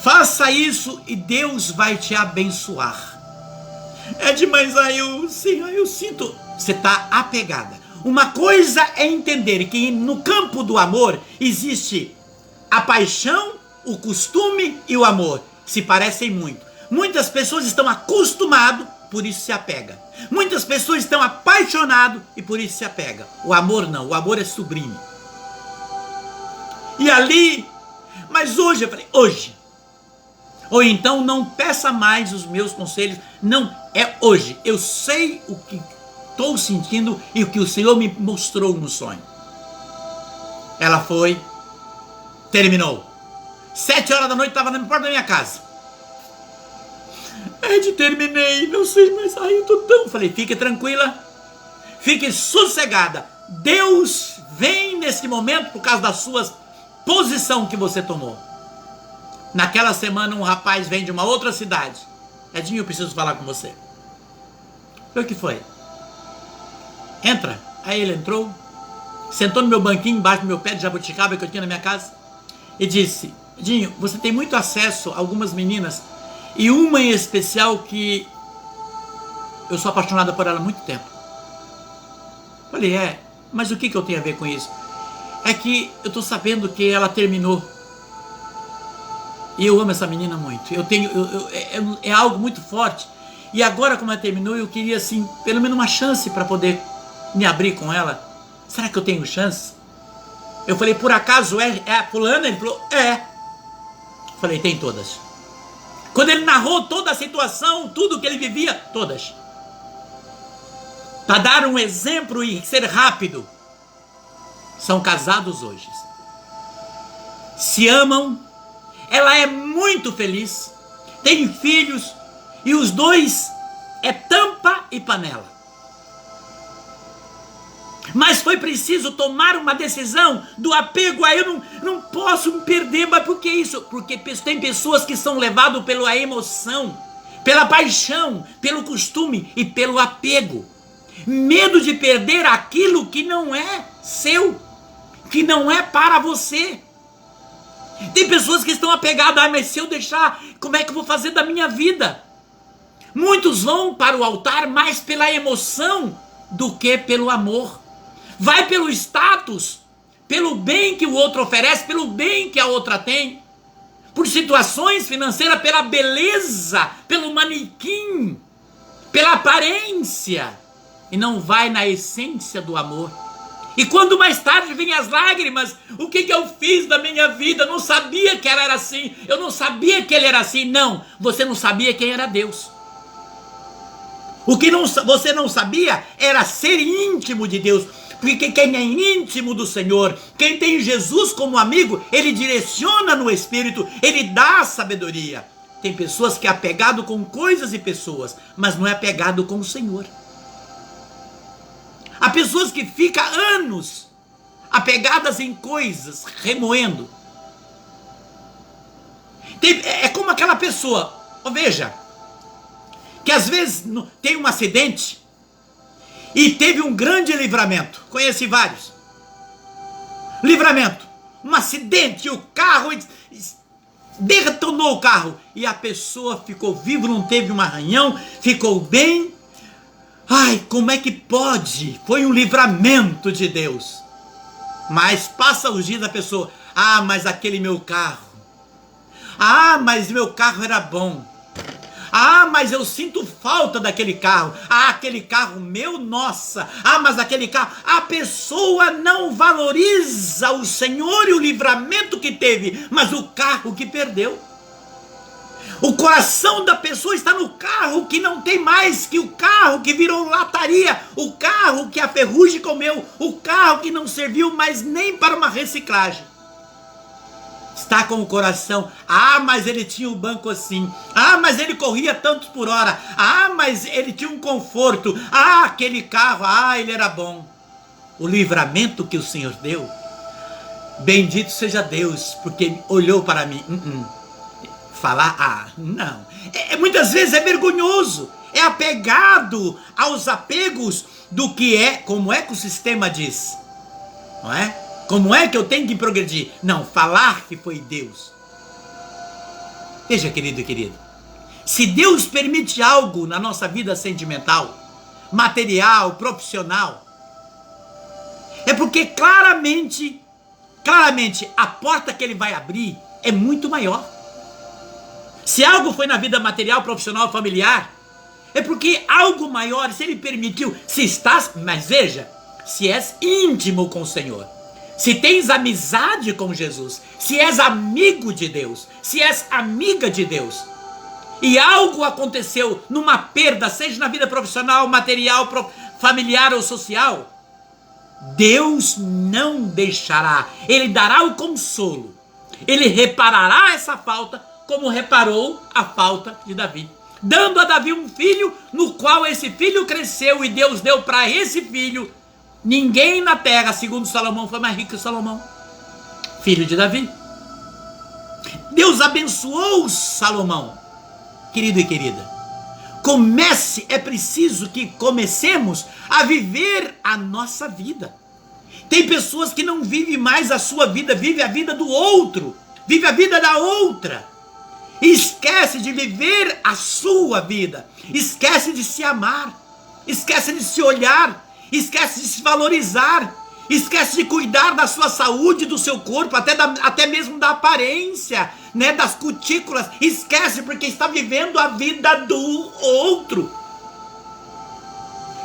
Faça isso e Deus vai te abençoar. Ed, mas aí eu sinto... Você está apegada. Uma coisa é entender que no campo do amor existe a paixão, o costume e o amor. Se parecem muito. Muitas pessoas estão acostumadas, por isso se apegam. Muitas pessoas estão apaixonadas e por isso se apegam. O amor não, o amor é sublime. E ali, mas hoje, eu falei, hoje. Ou então não peça mais os meus conselhos, não, é hoje. Eu sei o que estou sentindo e o que o Senhor me mostrou no sonho. Ela foi, terminou. 7 horas da noite, estava na porta da minha casa. Ed, terminei, não sei mais, eu tô tão... Falei, fique tranquila, fique sossegada. Deus vem nesse momento por causa da sua posição que você tomou. Naquela semana um rapaz vem de uma outra cidade. Edinho, eu preciso falar com você. O que foi? Entra. Aí ele entrou, sentou no meu banquinho embaixo do meu pé de jabuticaba que eu tinha na minha casa e disse, Edinho, você tem muito acesso a algumas meninas e uma em especial que eu sou apaixonada por ela há muito tempo. Falei, mas o que eu tenho a ver com isso? É que eu estou sabendo que ela terminou. E eu amo essa menina muito. É algo muito forte. E agora, como ela terminou, eu queria, assim, pelo menos uma chance para poder me abrir com ela. Será que eu tenho chance? Eu falei, por acaso é a fulana? Ele falou, é. Falei, tem todas. Quando ele narrou toda a situação, tudo que ele vivia, todas. Para dar um exemplo e ser rápido. São casados hoje. Se amam. Ela é muito feliz, tem filhos e os dois é tampa e panela. Mas foi preciso tomar uma decisão do apego. Aí eu não posso me perder. Mas por que isso? Porque tem pessoas que são levadas pela emoção, pela paixão, pelo costume e pelo apego. Medo de perder aquilo que não é seu, que não é para você. Tem pessoas que estão apegadas. Mas se eu deixar, como é que eu vou fazer da minha vida? Muitos vão para o altar mais pela emoção do que pelo amor. Vai pelo status, pelo bem que o outro oferece, pelo bem que a outra tem, por situações financeiras, pela beleza, pelo manequim, pela aparência, e não vai na essência do amor. E quando mais tarde vem as lágrimas, o que eu fiz da minha vida? Eu não sabia que ela era assim, eu não sabia que ele era assim. Não, você não sabia quem era Deus. O que você não sabia era ser íntimo de Deus. Porque quem é íntimo do Senhor, quem tem Jesus como amigo, ele direciona no Espírito, ele dá sabedoria. Tem pessoas que é apegado com coisas e pessoas, mas não é apegado com o Senhor. Há pessoas que ficam anos apegadas em coisas, remoendo. É como aquela pessoa, veja, que às vezes tem um acidente e teve um grande livramento. Conheci vários. Livramento. Um acidente, o carro detonou o carro. E a pessoa ficou viva, não teve um arranhão, ficou bem. Ai, como é que pode? Foi um livramento de Deus. Mas passa os dias, a pessoa, mas aquele meu carro. Mas meu carro era bom. Mas eu sinto falta daquele carro. Aquele carro meu, nossa. Mas aquele carro. A pessoa não valoriza o Senhor e o livramento que teve, mas o carro que perdeu. O coração da pessoa está no carro que não tem mais, que o carro que virou lataria, o carro que a ferrugem comeu, o carro que não serviu mais nem para uma reciclagem. Está com o coração, mas ele tinha o banco assim, mas ele corria tantos por hora, mas ele tinha um conforto, aquele carro, ele era bom. O livramento que o Senhor deu, bendito seja Deus, porque olhou para mim. Falar, não. Muitas vezes é vergonhoso, é apegado aos apegos do que é, como é que o sistema diz, não é? Como é que eu tenho que progredir? Não, falar que foi Deus. Veja, querido e querida, se Deus permite algo na nossa vida sentimental, material, profissional, é porque claramente, a porta que ele vai abrir é muito maior. Se algo foi na vida material, profissional, familiar, é porque algo maior, se ele permitiu, se estás, mas veja, se és íntimo com o Senhor, se tens amizade com Jesus, se és amigo de Deus, se és amiga de Deus, e algo aconteceu numa perda, seja na vida profissional, material, familiar ou social, Deus não deixará, Ele dará o consolo, Ele reparará essa falta, como reparou a falta de Davi, dando a Davi um filho, no qual esse filho cresceu, e Deus deu para esse filho. Ninguém na terra, segundo Salomão, foi mais rico que Salomão, filho de Davi. Deus abençoou Salomão. Querido e querida, é preciso que comecemos a viver a nossa vida. Tem pessoas que não vivem mais a sua vida, vive a vida do outro, vive a vida da outra. Esquece de viver a sua vida, esquece de se amar, esquece de se olhar, esquece de se valorizar, esquece de cuidar da sua saúde, do seu corpo, até mesmo da aparência, né, das cutículas. Esquece, porque está vivendo a vida do outro.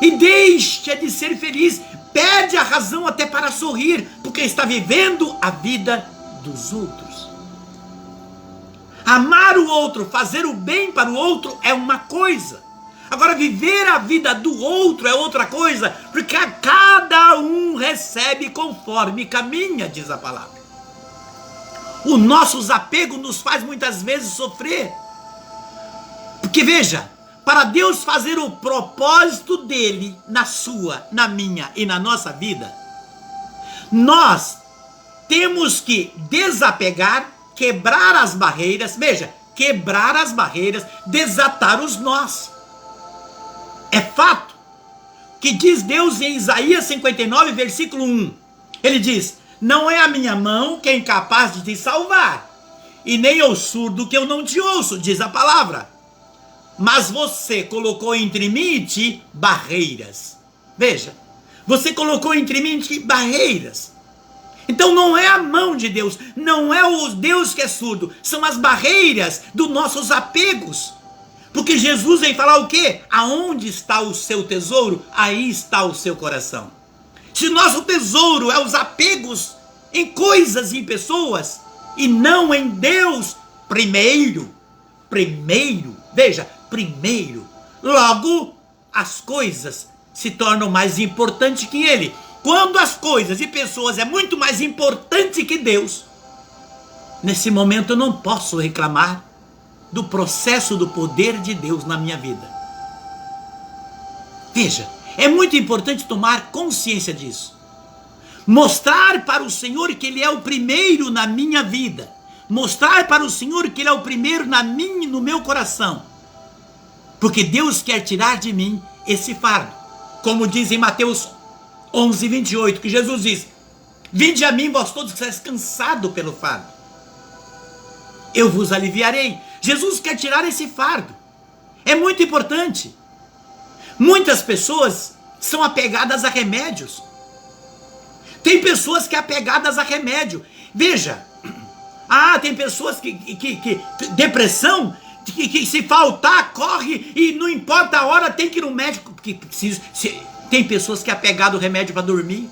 E deixa de ser feliz, perde a razão até para sorrir, porque está vivendo a vida dos outros. Amar o outro, fazer o bem para o outro é uma coisa. Agora, viver a vida do outro é outra coisa, porque cada um recebe conforme caminha, diz a palavra. O nosso apego nos faz muitas vezes sofrer. Porque veja, para Deus fazer o propósito dele na sua, na minha e na nossa vida, nós temos que desapegar, quebrar as barreiras, veja, quebrar as barreiras, desatar os nós. É fato que diz Deus em Isaías 59, versículo 1. Ele diz: não é a minha mão que é incapaz de te salvar, e nem eu surdo que eu não te ouço, diz a palavra. Mas você colocou entre mim e ti barreiras. Veja, você colocou entre mim e ti barreiras. Então não é a mão de Deus, não é o Deus que é surdo, são as barreiras dos nossos apegos. Porque Jesus vem falar o quê? Aonde está o seu tesouro, aí está o seu coração. Se nosso tesouro é os apegos em coisas e em pessoas, e não em Deus, primeiro, veja, primeiro, logo as coisas se tornam mais importantes que Ele. Quando as coisas e pessoas é muito mais importante que Deus, nesse momento eu não posso reclamar do processo do poder de Deus na minha vida. Veja, é muito importante tomar consciência disso. Mostrar para o Senhor que Ele é o primeiro na minha vida. Mostrar para o Senhor que Ele é o primeiro no meu coração. Porque Deus quer tirar de mim esse fardo. Como diz em Mateus 11, 28, que Jesus diz: vinde a mim, vós todos que estáis cansados pelo fardo, eu vos aliviarei. Jesus quer tirar esse fardo. É muito importante. Muitas pessoas são apegadas a remédios. Tem pessoas que são apegadas a remédio. Veja, tem pessoas que depressão, que se faltar, corre e não importa a hora, tem que ir no médico. Porque tem pessoas que são apegadas ao remédio para dormir.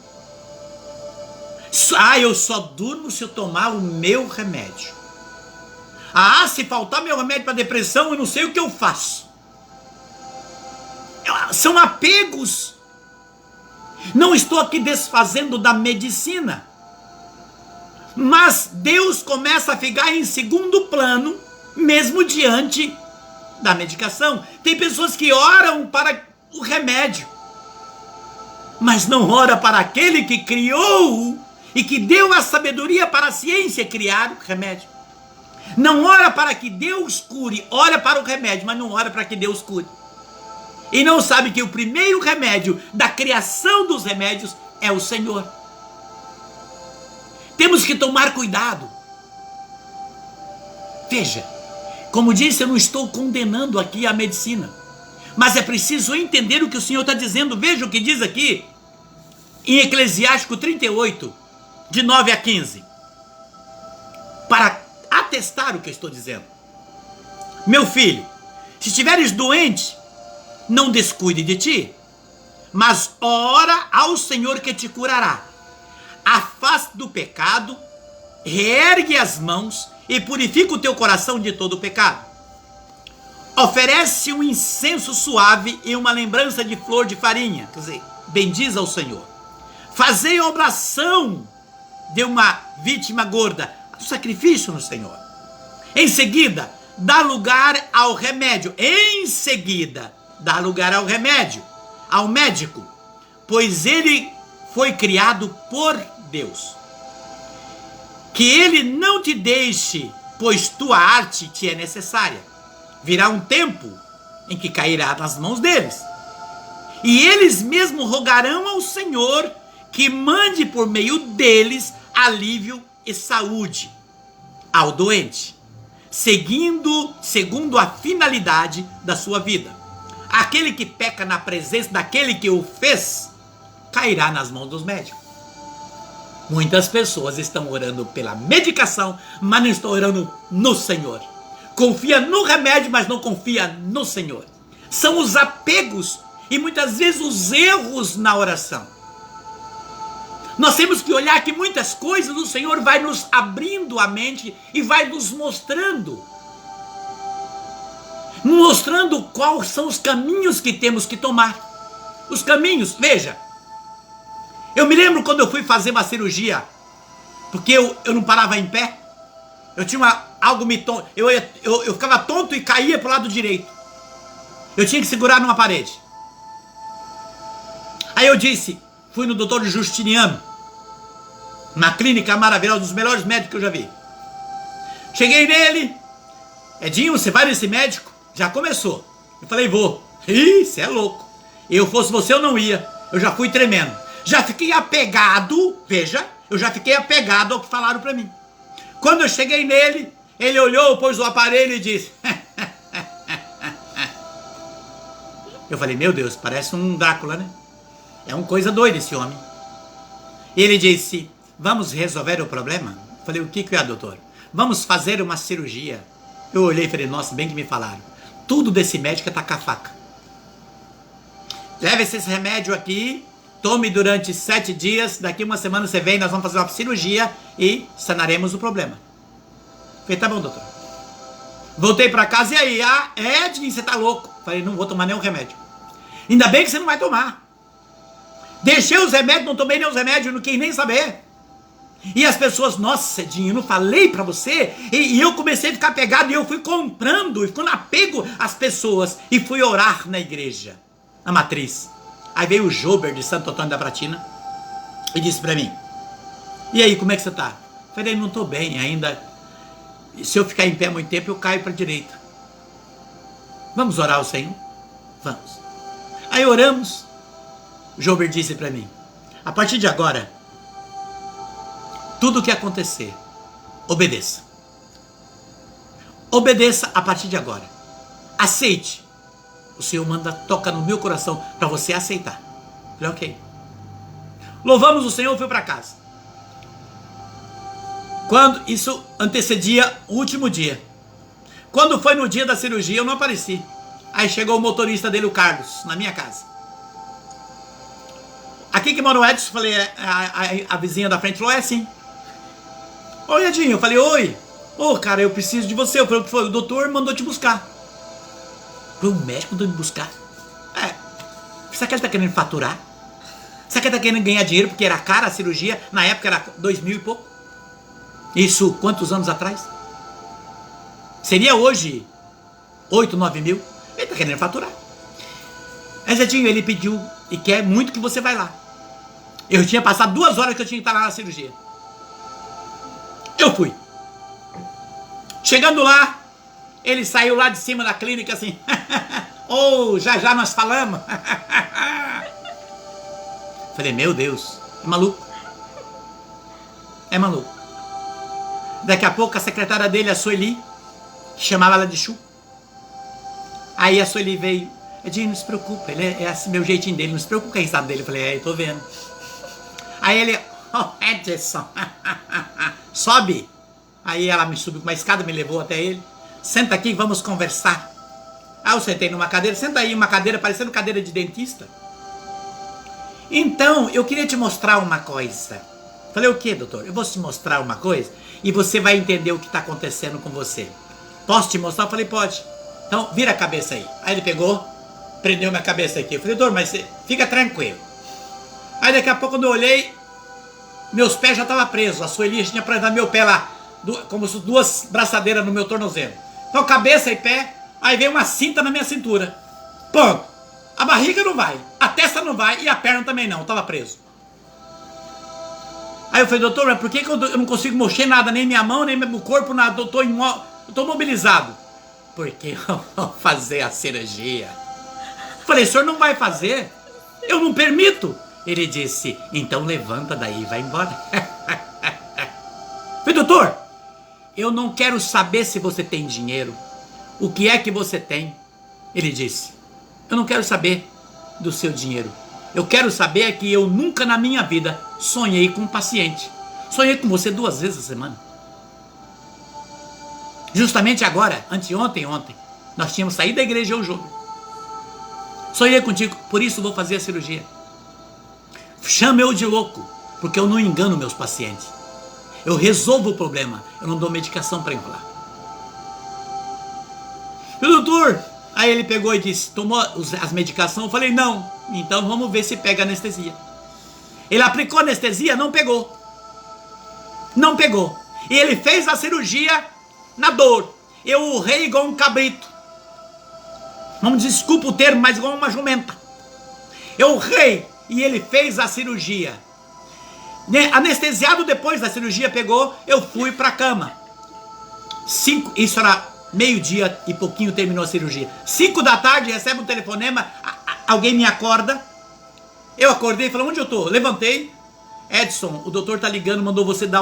Eu só durmo se eu tomar o meu remédio. Se faltar meu remédio para depressão, eu não sei o que eu faço. São apegos. Não estou aqui desfazendo da medicina, mas Deus começa a ficar em segundo plano, mesmo diante da medicação. Tem pessoas que oram para o remédio, mas não ora para aquele que criou e que deu a sabedoria para a ciência criar o remédio. Não ora para que Deus cure, ora para o remédio, mas não ora para que Deus cure. E não sabe que o primeiro remédio da criação dos remédios é o Senhor. Temos que tomar cuidado. Veja, como disse, eu não estou condenando aqui a medicina, mas é preciso entender o que o Senhor está dizendo. Veja o que diz aqui em Eclesiástico 38, de 9 a 15, para atestar o que eu estou dizendo. Meu filho, se estiveres doente, não descuide de ti, mas ora ao Senhor que te curará. Afaste do pecado, reergue as mãos e purifica o teu coração de todo o pecado. Oferece um incenso suave e uma lembrança de flor de farinha, quer dizer, bendiz ao Senhor. Fazei oblação de uma vítima gorda, sacrifício no Senhor. Em seguida, dá lugar ao remédio. Em seguida, dá lugar ao remédio, ao médico, pois ele foi criado por Deus. Que ele não te deixe, pois tua arte te é necessária. Virá um tempo em que cairá nas mãos deles, e eles mesmos rogarão ao Senhor que mande por meio deles alívio e saúde ao doente, segundo a finalidade da sua vida. Aquele que peca na presença daquele que o fez, cairá nas mãos dos médicos. Muitas pessoas estão orando pela medicação, mas não estão orando no Senhor. Confia no remédio, mas não confia no Senhor. São os apegos e muitas vezes os erros na oração. Nós temos que olhar que muitas coisas o Senhor vai nos abrindo a mente e vai nos mostrando quais são os caminhos que temos que tomar. Os caminhos, veja, eu me lembro quando eu fui fazer uma cirurgia, porque eu não parava em pé, eu tinha algo eu ficava tonto e caía para o lado direito. Eu tinha que segurar numa parede. Aí eu disse, fui no doutor Justiniano, uma clínica maravilhosa, um dos melhores médicos que eu já vi. Cheguei nele, Edinho, você vai nesse médico? Já começou. Eu falei, vou. Ih, você é louco. Eu fosse você, eu não ia. Eu já fui tremendo. Já fiquei apegado, veja, eu já fiquei apegado ao que falaram pra mim. Quando eu cheguei nele, ele olhou, pôs o aparelho e disse... Eu falei, meu Deus, parece um Drácula, né? É uma coisa doida esse homem. E ele disse, vamos resolver o problema? Eu falei, o que é, doutor? Vamos fazer uma cirurgia. Eu olhei e falei, nossa, bem que me falaram. Tudo desse médico é tacar faca. Leve esse remédio aqui, tome durante 7 dias, daqui uma semana você vem, nós vamos fazer uma cirurgia e sanaremos o problema. Eu falei, tá bom, doutor. Voltei pra casa, e aí? Ah, Edinho, você tá louco. Falei, não vou tomar nenhum remédio. Ainda bem que você não vai tomar. Deixei os remédios, não tomei nenhum remédio, não quis nem saber. E as pessoas, nossa, Edinho, eu não falei pra você? E eu comecei a ficar pegado, e eu fui comprando, e ficando apego às pessoas, e fui orar na igreja, na matriz. Aí veio o Jober de Santo Antônio da Pratina, e disse pra mim, e aí, como é que você tá? Falei, não tô bem ainda, se eu ficar em pé muito tempo, eu caio pra direita. Vamos orar ao Senhor? Vamos. Aí oramos, o Jober disse pra mim, a partir de agora, tudo o que acontecer, obedeça. Obedeça a partir de agora. Aceite. O Senhor manda, toca no meu coração para você aceitar. Falei, ok. Louvamos o Senhor, fui para casa. Quando isso antecedia o último dia. Quando foi no dia da cirurgia, eu não apareci. Aí chegou o motorista dele, o Carlos, na minha casa. Aqui que mora o Edson, falei, a vizinha da frente falou, é assim. Oi, Edinho, eu falei, oi. Ô, cara, eu preciso de você. Eu falei, o doutor mandou te buscar. Foi o médico mandou me buscar? É. Será que ele tá querendo faturar? Será que ele tá querendo ganhar dinheiro porque era cara a cirurgia? Na época era 2.000 e pouco. Isso, quantos anos atrás? Seria hoje 8, 9 mil. Ele tá querendo faturar. Mas, Edinho, ele pediu e quer muito que você vai lá. Eu tinha passado 2 horas que eu tinha que estar lá na cirurgia. Eu fui. Chegando lá, ele saiu lá de cima da clínica assim. Oh, já nós falamos. Falei, meu Deus, é maluco. É maluco. Daqui a pouco a secretária dele, a Sueli, que chamava ela de Chu. Aí a Sueli veio. Edinho, não se preocupa, ele é assim, meu jeitinho dele, não se preocupa com a risada dele. Eu falei, eu tô vendo. Aí ele, oh, Edson, sobe. Aí ela me subiu com uma escada, me levou até ele. Senta aqui, vamos conversar. Aí eu sentei numa cadeira, senta aí, uma cadeira parecendo cadeira de dentista. Então, eu queria te mostrar uma coisa. Falei, o que, doutor? Eu vou te mostrar uma coisa e você vai entender o que está acontecendo com você. Posso te mostrar? Eu falei, pode. Então, vira a cabeça aí. Aí ele pegou, prendeu minha cabeça aqui. Eu falei, doutor, mas fica tranquilo. Aí daqui a pouco, quando eu olhei, meus pés já estavam presos. A Sueli tinha prendido meu pé lá, como se 2 braçadeiras no meu tornozelo. Então, cabeça e pé, aí veio uma cinta na minha cintura. Ponto. A barriga não vai, a testa não vai e a perna também não, estava preso. Aí eu falei, doutor, mas por que eu não consigo mexer nada, nem minha mão, nem meu corpo, nada, eu estou mobilizado? Porque eu vou fazer a cirurgia. Falei, o senhor não vai fazer? Eu não permito. Ele disse, então levanta daí e vai embora. Falei, doutor, eu não quero saber se você tem dinheiro. O que é que você tem? Ele disse, eu não quero saber do seu dinheiro. Eu quero saber que eu nunca na minha vida sonhei com um paciente. Sonhei com você 2 vezes a semana. Justamente agora, ontem, nós tínhamos saído da igreja eu jogo. Sonhei contigo, por isso vou fazer a cirurgia. Chama eu de louco, porque eu não engano meus pacientes. Eu resolvo o problema, eu não dou medicação para enrolar. E o doutor, aí ele pegou e disse, tomou as medicações? Eu falei, não. Então vamos ver se pega anestesia. Ele aplicou anestesia, não pegou. Não pegou. E ele fez a cirurgia na dor. Eu urrei igual um cabrito. Vamos, desculpa o termo, mas igual uma jumenta. Eu rei, e ele fez a cirurgia. Anestesiado depois da cirurgia, pegou, eu fui pra cama. Isso era meio-dia e pouquinho, terminou a cirurgia. 5 da tarde, recebe um telefonema, alguém me acorda. Eu acordei e falei, onde eu tô? Levantei. Edson, o doutor tá ligando, mandou você dar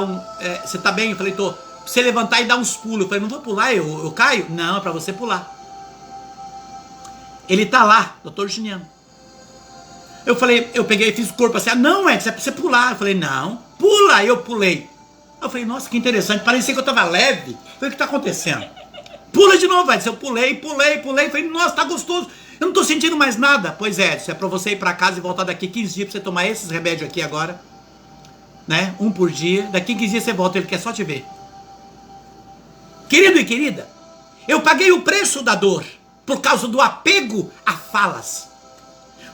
você tá bem? Eu falei, tô. Você levantar e dar uns pulos. Eu falei, não vou pular, eu caio? Não, é pra você pular. Ele tá lá, doutor Juniano. Eu falei, eu peguei e fiz o corpo assim, não, Edson, é pra você pular. Eu falei, não, pula. Eu pulei. Eu falei, nossa, que interessante, parecia que eu tava leve. Eu falei, o que tá acontecendo? Pula de novo, Edson. Eu pulei. Falei, nossa, tá gostoso. Eu não tô sentindo mais nada. Pois é, Edson, é pra você ir pra casa e voltar daqui 15 dias pra você tomar esses remédios aqui agora. Né? Um por dia. Daqui 15 dias você volta, ele quer só te ver. Querido e querida, eu paguei o preço da dor por causa do apego a falas.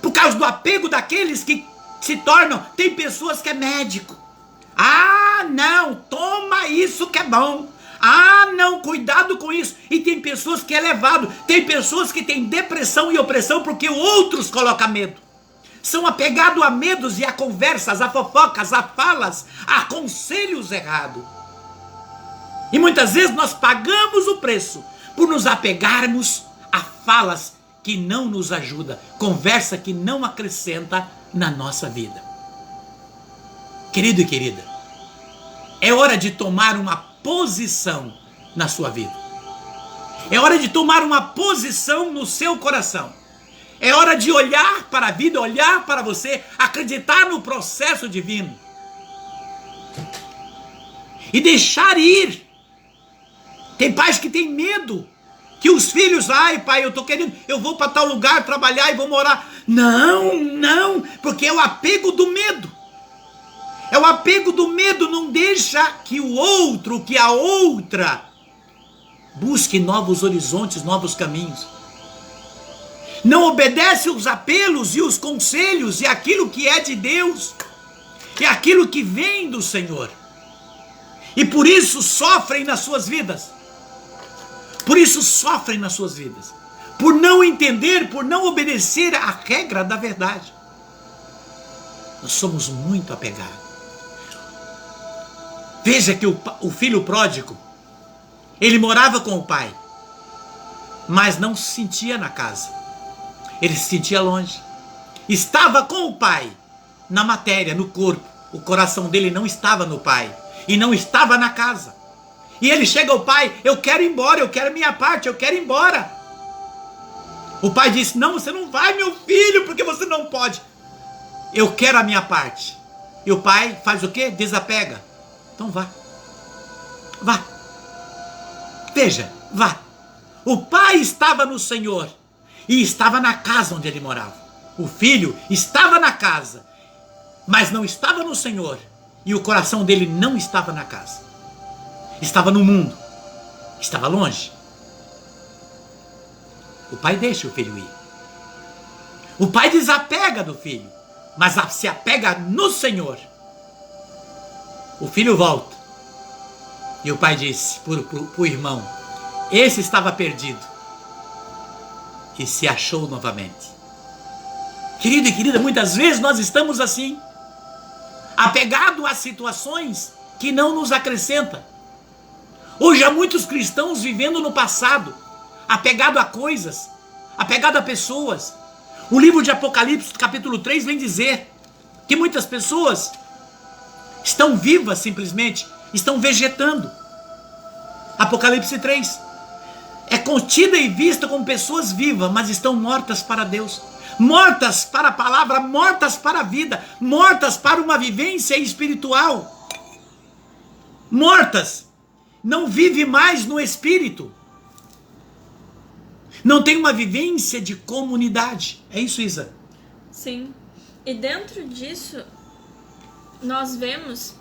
Por causa do apego daqueles que se tornam... Tem pessoas que é médico. Ah, não, toma isso que é bom. Ah, não, cuidado com isso. E tem pessoas que é levado. Tem pessoas que têm depressão e opressão porque outros colocam medo. São apegados a medos e a conversas, a fofocas, a falas, a conselhos errados. E muitas vezes nós pagamos o preço por nos apegarmos a falas que não nos ajudam, conversa que não acrescenta na nossa vida. Querido e querida, é hora de tomar uma posição na sua vida. É hora de tomar uma posição no seu coração. É hora de olhar para a vida, olhar para você, acreditar no processo divino. E deixar ir. Tem pais que têm medo. Que os filhos, ai pai, eu vou para tal lugar trabalhar e vou morar. Não, porque é o apego do medo. É o apego do medo, não deixa que o outro, que a outra, busque novos horizontes, novos caminhos. Não obedece os apelos e os conselhos e aquilo que é de Deus, e aquilo que vem do Senhor. E por isso sofrem nas suas vidas. Por isso sofrem nas suas vidas. Por não entender, por não obedecer à regra da verdade. Nós somos muito apegados. Veja que o filho pródigo, ele morava com o pai, mas não se sentia na casa. Ele se sentia longe. Estava com o pai, na matéria, no corpo. O coração dele não estava no pai. E não estava na casa. E ele chega ao pai, eu quero ir embora, eu quero minha parte, eu quero ir embora. O pai disse, não, você não vai, meu filho, porque você não pode. Eu quero a minha parte. E o pai faz o quê? Desapega. Então vá. Vá. Veja, vá. O pai estava no Senhor e estava na casa onde ele morava. O filho estava na casa, mas não estava no Senhor. E o coração dele não estava na casa. Estava no mundo. Estava longe. O pai deixa o filho ir. O pai desapega do filho, mas se apega no Senhor. O filho volta. E o pai disse para o irmão, esse estava perdido e se achou novamente. Querido e querida, muitas vezes nós estamos assim, apegado a situações que não nos acrescentam. Hoje há muitos cristãos vivendo no passado, apegado a coisas, apegado a pessoas. O livro de Apocalipse, capítulo 3, vem dizer que muitas pessoas estão vivas simplesmente, estão vegetando. Apocalipse 3 é contida e vista como pessoas vivas, mas estão mortas para Deus, mortas para a palavra, mortas para a vida, mortas para uma vivência espiritual, mortas, não vive mais no espírito, não tem uma vivência de comunidade. É isso, Isa? Sim, e dentro disso nós vemos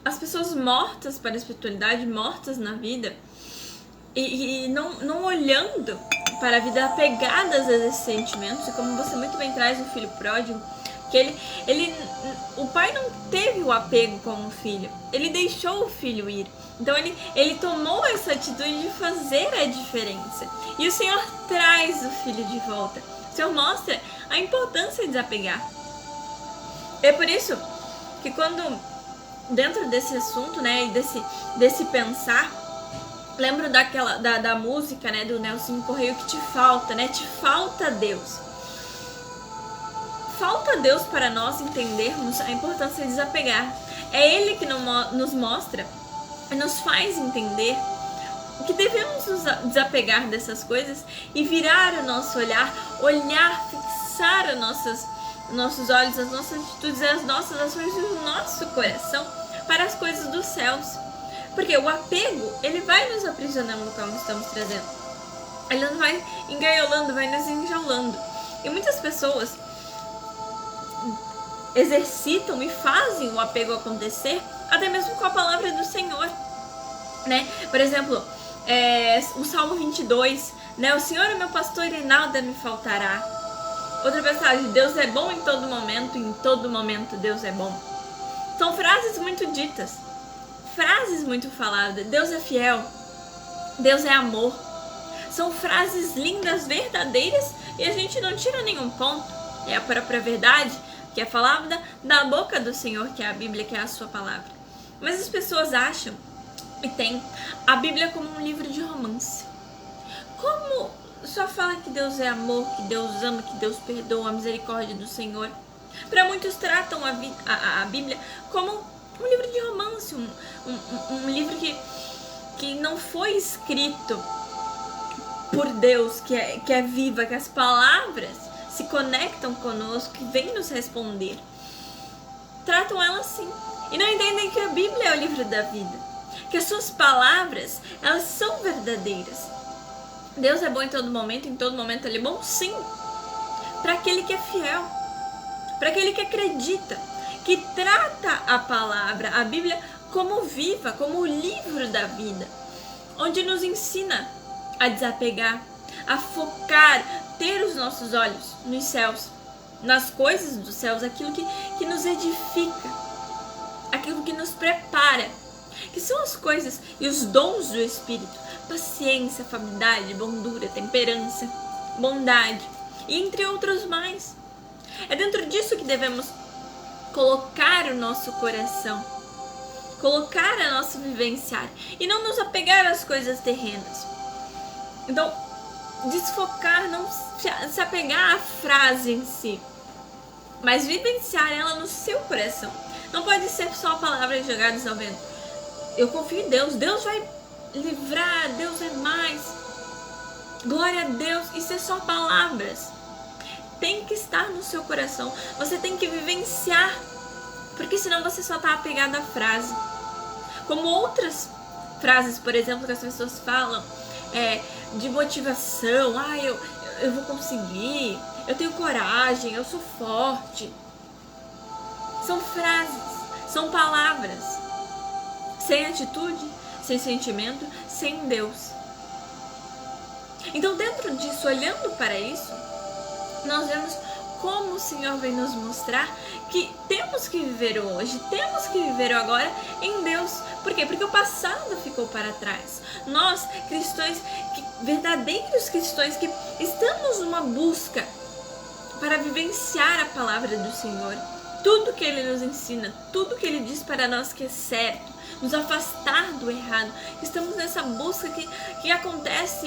as pessoas mortas para a espiritualidade, mortas na vida, e não olhando para a vida, apegadas a esses sentimentos. E como você muito bem traz o filho pródigo, Que o pai não teve o apego com o filho, ele deixou o filho ir. Então ele tomou essa atitude de fazer a diferença. E o Senhor traz o filho de volta. O Senhor mostra a importância de desapegar. É por isso que quando, dentro desse assunto, né, e desse pensar, lembro da música, né, do Nelson Correia, que te falta, né? Te falta Deus. Falta Deus para nós entendermos a importância de desapegar. É Ele que nos mostra e nos faz entender que devemos nos desapegar dessas coisas e virar o nosso olhar, fixar nossos olhos, as nossas atitudes, as nossas ações e o nosso coração para as coisas dos céus. Porque o apego, ele vai nos aprisionando, como estamos trazendo. Ele nos vai engaiolando, vai nos enjaulando. E muitas pessoas exercitam e fazem o apego acontecer até mesmo com a palavra do Senhor, né? Por exemplo, o Salmo 22, né? O Senhor é meu pastor e nada me faltará. Outra passagem, Deus é bom em todo momento Deus é bom. São frases muito ditas, frases muito faladas. Deus é fiel, Deus é amor. São frases lindas, verdadeiras, e a gente não tira nenhum ponto. É a própria verdade que é falada da boca do Senhor, que é a Bíblia, que é a sua palavra. Mas as pessoas acham e tem a Bíblia como um livro de romance. Como só fala que Deus é amor, que Deus ama, que Deus perdoa, a misericórdia do Senhor. Para muitos tratam a Bíblia como um livro de romance, um livro que não foi escrito por Deus, que é viva, que as palavras se conectam conosco, que vem nos responder. Tratam ela assim. E não entendem que a Bíblia é o livro da vida. Que as suas palavras, elas são verdadeiras. Deus é bom em todo momento Ele é bom sim. Para aquele que é fiel. Para aquele que acredita. Que trata a palavra, a Bíblia, como viva, como o livro da vida. Onde nos ensina a desapegar, a focar, ter os nossos olhos nos céus, nas coisas dos céus, aquilo que nos edifica, aquilo que nos prepara, que são as coisas e os dons do Espírito: paciência, afabilidade, bondura, temperança, bondade, e entre outros mais. É dentro disso que devemos colocar o nosso coração, colocar a nossa vivenciar, e não nos apegar às coisas terrenas. Então, desfocar, não se apegar à frase em si, mas vivenciar ela no seu coração. Não pode ser só palavras jogadas ao vento. Eu confio em Deus, Deus vai livrar, Deus é mais, glória a Deus. Isso é só palavras. Tem que estar no seu coração, você tem que vivenciar, porque senão você só está apegado à frase. Como outras frases, por exemplo, que as pessoas falam, de motivação: eu vou conseguir, eu tenho coragem, eu sou forte. São frases, são palavras, sem atitude, sem sentimento, sem Deus. Então, dentro disso, olhando para isso, nós vemos como o Senhor vem nos mostrar que temos que viver o hoje, temos que viver o agora em Deus. Por quê? Porque o passado ficou para trás. Nós, cristãos, verdadeiros cristãos, que estamos numa busca para vivenciar a palavra do Senhor, tudo que Ele nos ensina, tudo que Ele diz para nós que é certo, nos afastar do errado. Estamos nessa busca que acontece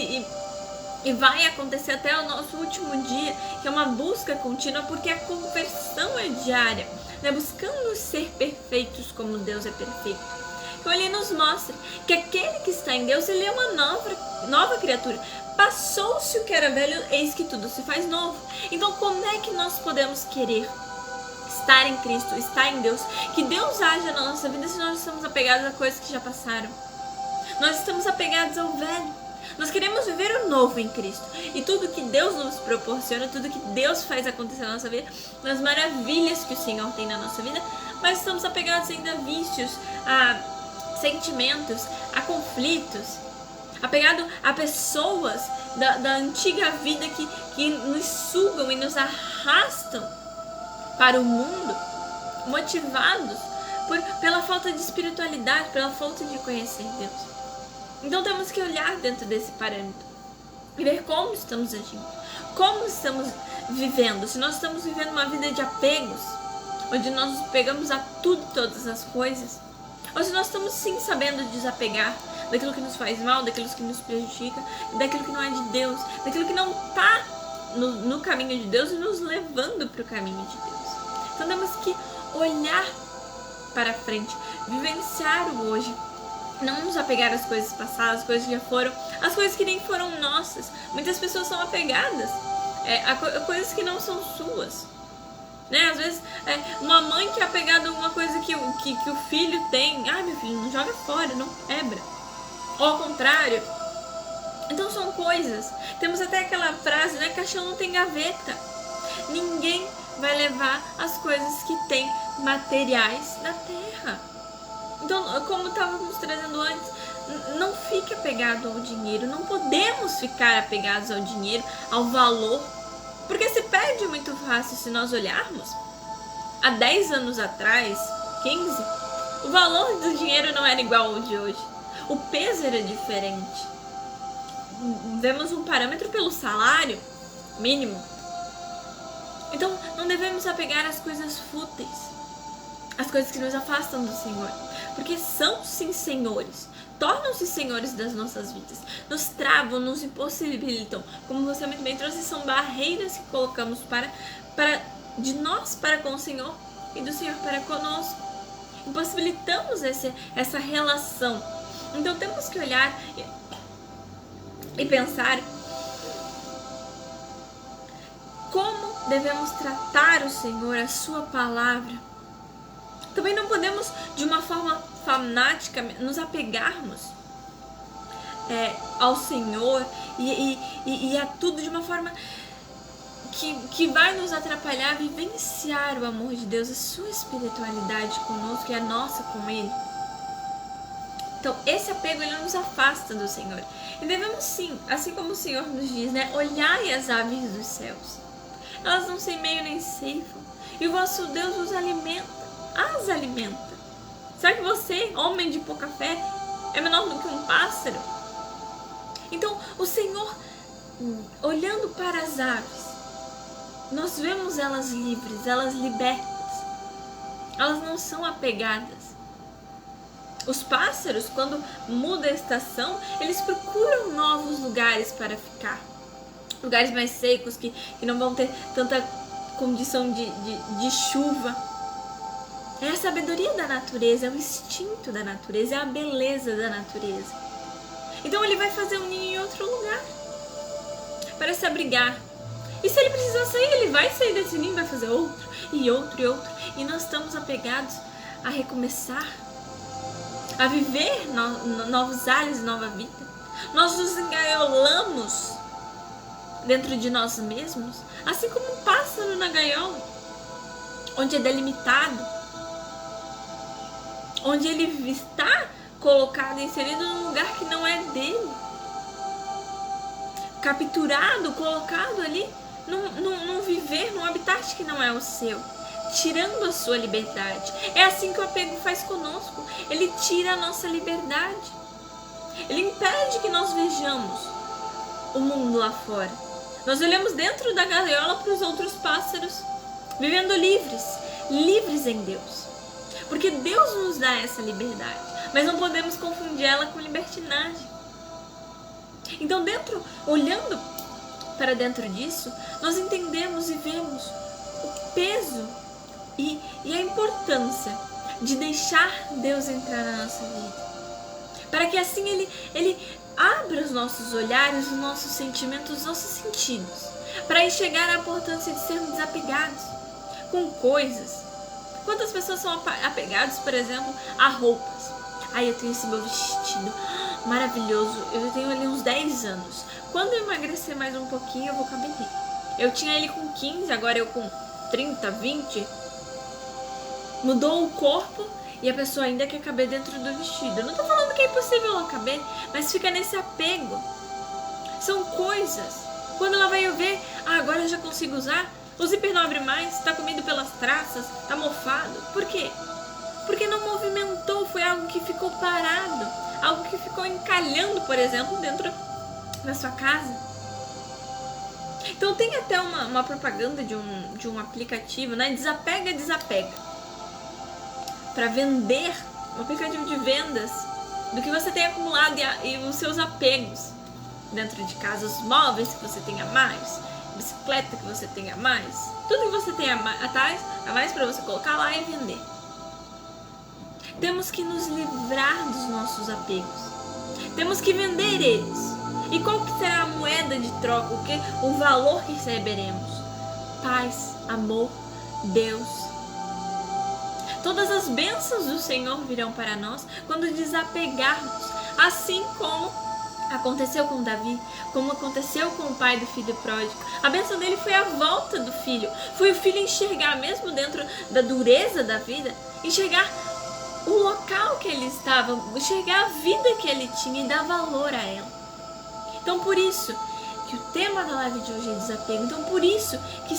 e vai acontecer até o nosso último dia, que é uma busca contínua, porque a conversão é diária, né? Buscando ser perfeitos como Deus é perfeito. Então Ele nos mostra que aquele que está em Deus, ele é uma nova criatura. Passou-se o que era velho, eis que tudo se faz novo. Então como é que nós podemos querer estar em Cristo, estar em Deus, que Deus haja na nossa vida, se nós estamos apegados a coisas que já passaram? Nós estamos apegados ao velho. Nós queremos viver o novo em Cristo. E tudo que Deus nos proporciona, tudo que Deus faz acontecer na nossa vida, nas maravilhas que o Senhor tem na nossa vida, mas estamos apegados ainda a vícios, a sentimentos, a conflitos, apegado a pessoas da antiga vida que nos sugam e nos arrastam para o mundo, motivados pela falta de espiritualidade, pela falta de conhecer Deus. Então temos que olhar dentro desse parâmetro e ver como estamos agindo, como estamos vivendo. Se nós estamos vivendo uma vida de apegos, onde nós nos pegamos a tudo, todas as coisas, ou se nós estamos sim sabendo desapegar daquilo que nos faz mal, daquilo que nos prejudica, daquilo que não é de Deus, daquilo que não está no caminho de Deus e nos levando para o caminho de Deus. Então temos que olhar para frente, vivenciar o hoje, não nos apegar às coisas passadas, às coisas que já foram, às coisas que nem foram nossas. Muitas pessoas são apegadas a coisas que não são suas, né? Às vezes uma mãe que é apegada a alguma coisa que o filho tem, meu filho, não joga fora, não quebra, ou ao contrário. Então são coisas, temos até aquela frase, né, caixão não tem gaveta. Ninguém vai levar as coisas que tem materiais da terra. Então, como estávamos trazendo antes, não fique apegado ao dinheiro. Não podemos ficar apegados ao dinheiro, ao valor, porque se perde muito fácil. Se nós olharmos há 10 anos atrás, 15, o valor do dinheiro não era igual ao de hoje. O peso era diferente. Vemos um parâmetro pelo salário mínimo. Então, não devemos apegar às coisas fúteis, as coisas que nos afastam do Senhor, porque são sim senhores, tornam-se senhores das nossas vidas, nos travam, nos impossibilitam, como você muito bem trouxe, são barreiras que colocamos de nós para com o Senhor e do Senhor para conosco, impossibilitamos essa relação. Então temos que olhar e pensar como devemos tratar o Senhor, a sua palavra. Também não podemos, de uma forma fanática, nos apegarmos ao Senhor e a tudo de uma forma que vai nos atrapalhar a vivenciar o amor de Deus, a sua espiritualidade conosco e a nossa com Ele. Então, esse apego, ele nos afasta do Senhor. E devemos sim, assim como o Senhor nos diz, né, olhai as aves dos céus. Elas não semeiam nem ceifam, e o vosso Deus os alimenta, as alimenta. Será que você, homem de pouca fé, é menor do que um pássaro? Então, o Senhor, olhando para as aves, nós vemos elas livres, elas libertas. Elas não são apegadas. Os pássaros, quando muda a estação, eles procuram novos lugares para ficar. Lugares mais secos, que não vão ter tanta condição de chuva. É a sabedoria da natureza, é o instinto da natureza, é a beleza da natureza. Então ele vai fazer um ninho em outro lugar para se abrigar. E se ele precisar sair, ele vai sair desse ninho, vai fazer outro e outro e outro. E nós estamos apegados a recomeçar, a viver novos ares, nova vida. Nós nos engaiolamos dentro de nós mesmos, assim como um pássaro na gaiola, onde é delimitado, onde ele está colocado, inserido num lugar que não é dele, capturado, colocado ali num viver, num habitat que não é o seu, tirando a sua liberdade. É assim que o apego faz conosco. Ele tira a nossa liberdade, ele impede que nós vejamos o mundo lá fora. Nós olhamos dentro da gaiola para os outros pássaros, vivendo livres em Deus. Porque Deus nos dá essa liberdade, mas não podemos confundir ela com libertinagem. Então, olhando para dentro disso, nós entendemos e vemos o peso e a importância de deixar Deus entrar na nossa vida. Para que assim Ele abra os nossos olhares, os nossos sentimentos, os nossos sentidos, para enxergar a importância de sermos desapegados com coisas. Quantas pessoas são apegadas, por exemplo, a roupas? Eu tenho esse meu vestido maravilhoso, eu tenho ali uns 10 anos. Quando eu emagrecer mais um pouquinho, eu vou caber nele. Eu tinha ele com 15, agora eu com 30, 20. Mudou o corpo e a pessoa ainda quer caber dentro do vestido. Eu não tô falando que é impossível ela caber, mas fica nesse apego. São coisas. Quando ela vai ver, agora eu já consigo usar. O zíper não abre mais, está comido pelas traças, está mofado. Por quê? Porque não movimentou, foi algo que ficou parado, algo que ficou encalhando, por exemplo, dentro da sua casa. Então tem até uma propaganda de um aplicativo, né? Desapega, para vender, um aplicativo de vendas do que você tem acumulado e os seus apegos dentro de casa, os móveis que você tenha mais, bicicleta que você tenha mais, tudo que você tenha a mais para você colocar lá e vender. Temos que nos livrar dos nossos apegos. Temos que vender eles. E qual que será a moeda de troca? O valor que receberemos? Paz, amor, Deus. Todas as bênçãos do Senhor virão para nós quando desapegarmos. Assim como aconteceu com Davi, como aconteceu com o pai do filho pródigo. A bênção dele foi a volta do filho. Foi o filho enxergar, mesmo dentro da dureza da vida, enxergar o local que ele estava, enxergar a vida que ele tinha e dar valor a ela. Então por isso que o tema da live de hoje é desapego. Então por isso que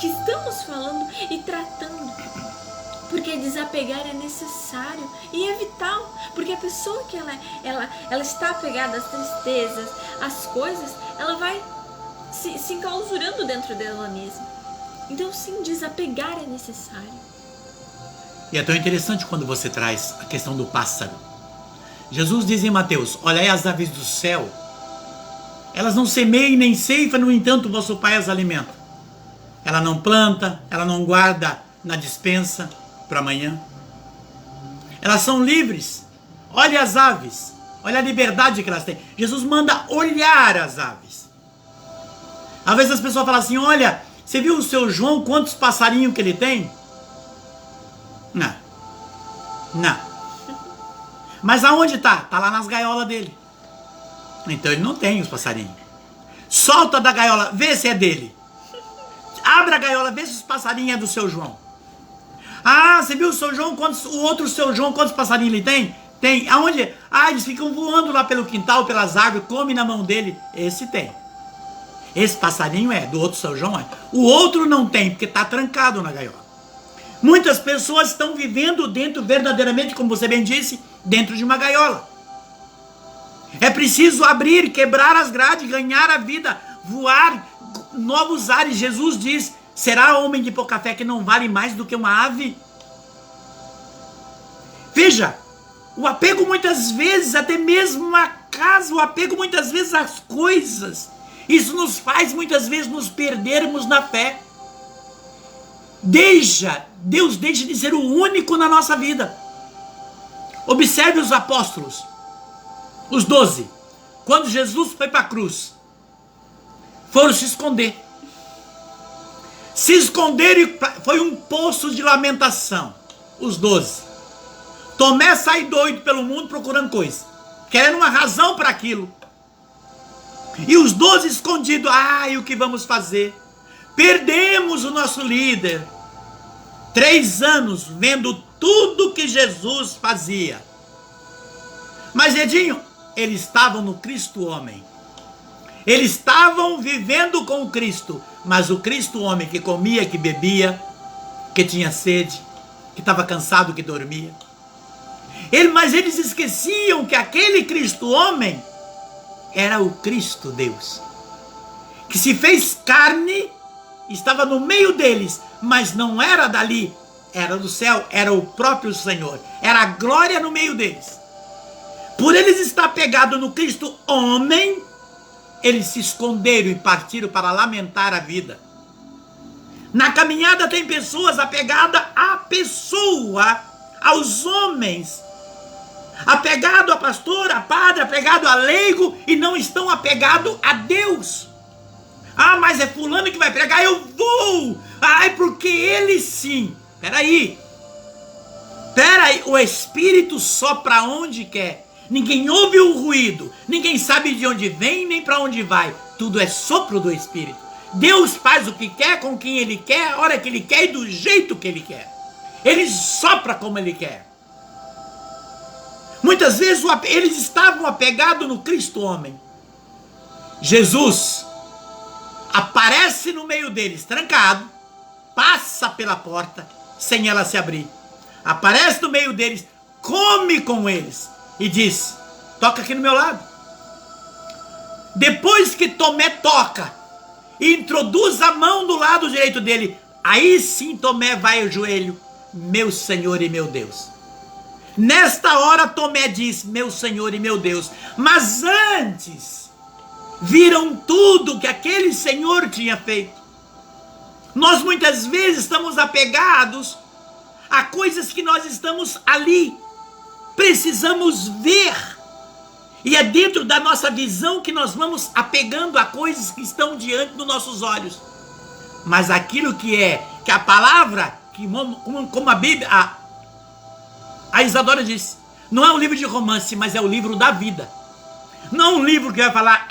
estamos falando e tratando. Porque desapegar é necessário e é vital. Porque a pessoa que ela está apegada às tristezas, às coisas, ela vai se enclausurando dentro dela mesma. Então sim, desapegar é necessário. E é tão interessante quando você traz a questão do pássaro. Jesus diz em Mateus: olhai as aves do céu, elas não semeiam nem ceifam, no entanto vosso Pai as alimenta. Ela não planta, ela não guarda na despensa para amanhã. Elas são livres. Olha as aves, olha a liberdade que elas têm. Jesus manda olhar as aves. Às vezes as pessoas falam assim: olha, você viu o seu João, quantos passarinhos que ele tem? Não. Mas aonde tá? Tá lá nas gaiolas dele. Então ele não tem os passarinhos. Solta da gaiola, vê se é dele. Abre a gaiola, vê se os passarinhos é do seu João. Ah, você viu o seu João? O outro seu João, quantos passarinhos ele tem? Tem. Aonde? Ah, eles ficam voando lá pelo quintal, pelas árvores, come na mão dele. Esse tem. Esse passarinho é, do outro seu João é. O outro não tem, porque tá trancado na gaiola. Muitas pessoas estão vivendo dentro, verdadeiramente, como você bem disse, dentro de uma gaiola. É preciso abrir, quebrar as grades, ganhar a vida, voar novos ares. Jesus diz: será homem de pouca fé que não vale mais do que uma ave? Veja, o apego muitas vezes, até mesmo a casa, o apego muitas vezes às coisas, isso nos faz muitas vezes nos perdermos na fé. Deus deixa de ser o único na nossa vida. Observe os apóstolos, os 12. Quando Jesus foi para a cruz, foram se esconder. Se esconderam e foi um poço de lamentação. Os 12. Tomé sai doido pelo mundo procurando coisa, querendo uma razão para aquilo. E os 12 escondidos. E o que vamos fazer? Perdemos o nosso líder. 3 anos vendo tudo que Jesus fazia. Mas Edinho, eles estavam no Cristo homem. Eles estavam vivendo com o Cristo. Mas o Cristo homem que comia, que bebia, que tinha sede, que estava cansado, que dormia. Mas eles esqueciam que aquele Cristo homem era o Cristo Deus, que se fez carne, estava no meio deles, mas não era dali, era do céu, era o próprio Senhor, era a glória no meio deles. Por eles estar pegados no Cristo homem, eles se esconderam e partiram para lamentar a vida. Na caminhada tem pessoas apegadas à pessoa, aos homens, apegado a pastor, a padre, apegado a leigo, e não estão apegados a Deus. Mas é fulano que vai pregar, eu vou. É porque ele sim. Peraí, o Espírito sopra onde quer. Ninguém ouve o ruído, ninguém sabe de onde vem nem para onde vai. Tudo é sopro do Espírito. Deus faz o que quer, com quem Ele quer, a hora que Ele quer e do jeito que Ele quer. Ele sopra como Ele quer. Muitas vezes eles estavam apegados no Cristo homem. Jesus aparece no meio deles, trancado, passa pela porta sem ela se abrir. Aparece no meio deles, come com eles e diz: toca aqui no meu lado. Depois que Tomé toca e introduz a mão do lado direito dele, aí sim Tomé vai ao joelho: meu Senhor e meu Deus. Nesta hora Tomé diz: meu Senhor e meu Deus. Mas antes viram tudo que aquele Senhor tinha feito. Nós muitas vezes estamos apegados a coisas que nós estamos ali, precisamos ver, e é dentro da nossa visão que nós vamos apegando a coisas que estão diante dos nossos olhos. Mas aquilo que a palavra, como a Bíblia, a Isadora disse, não é um livro de romance, mas é o livro da vida. Não é um livro que vai falar,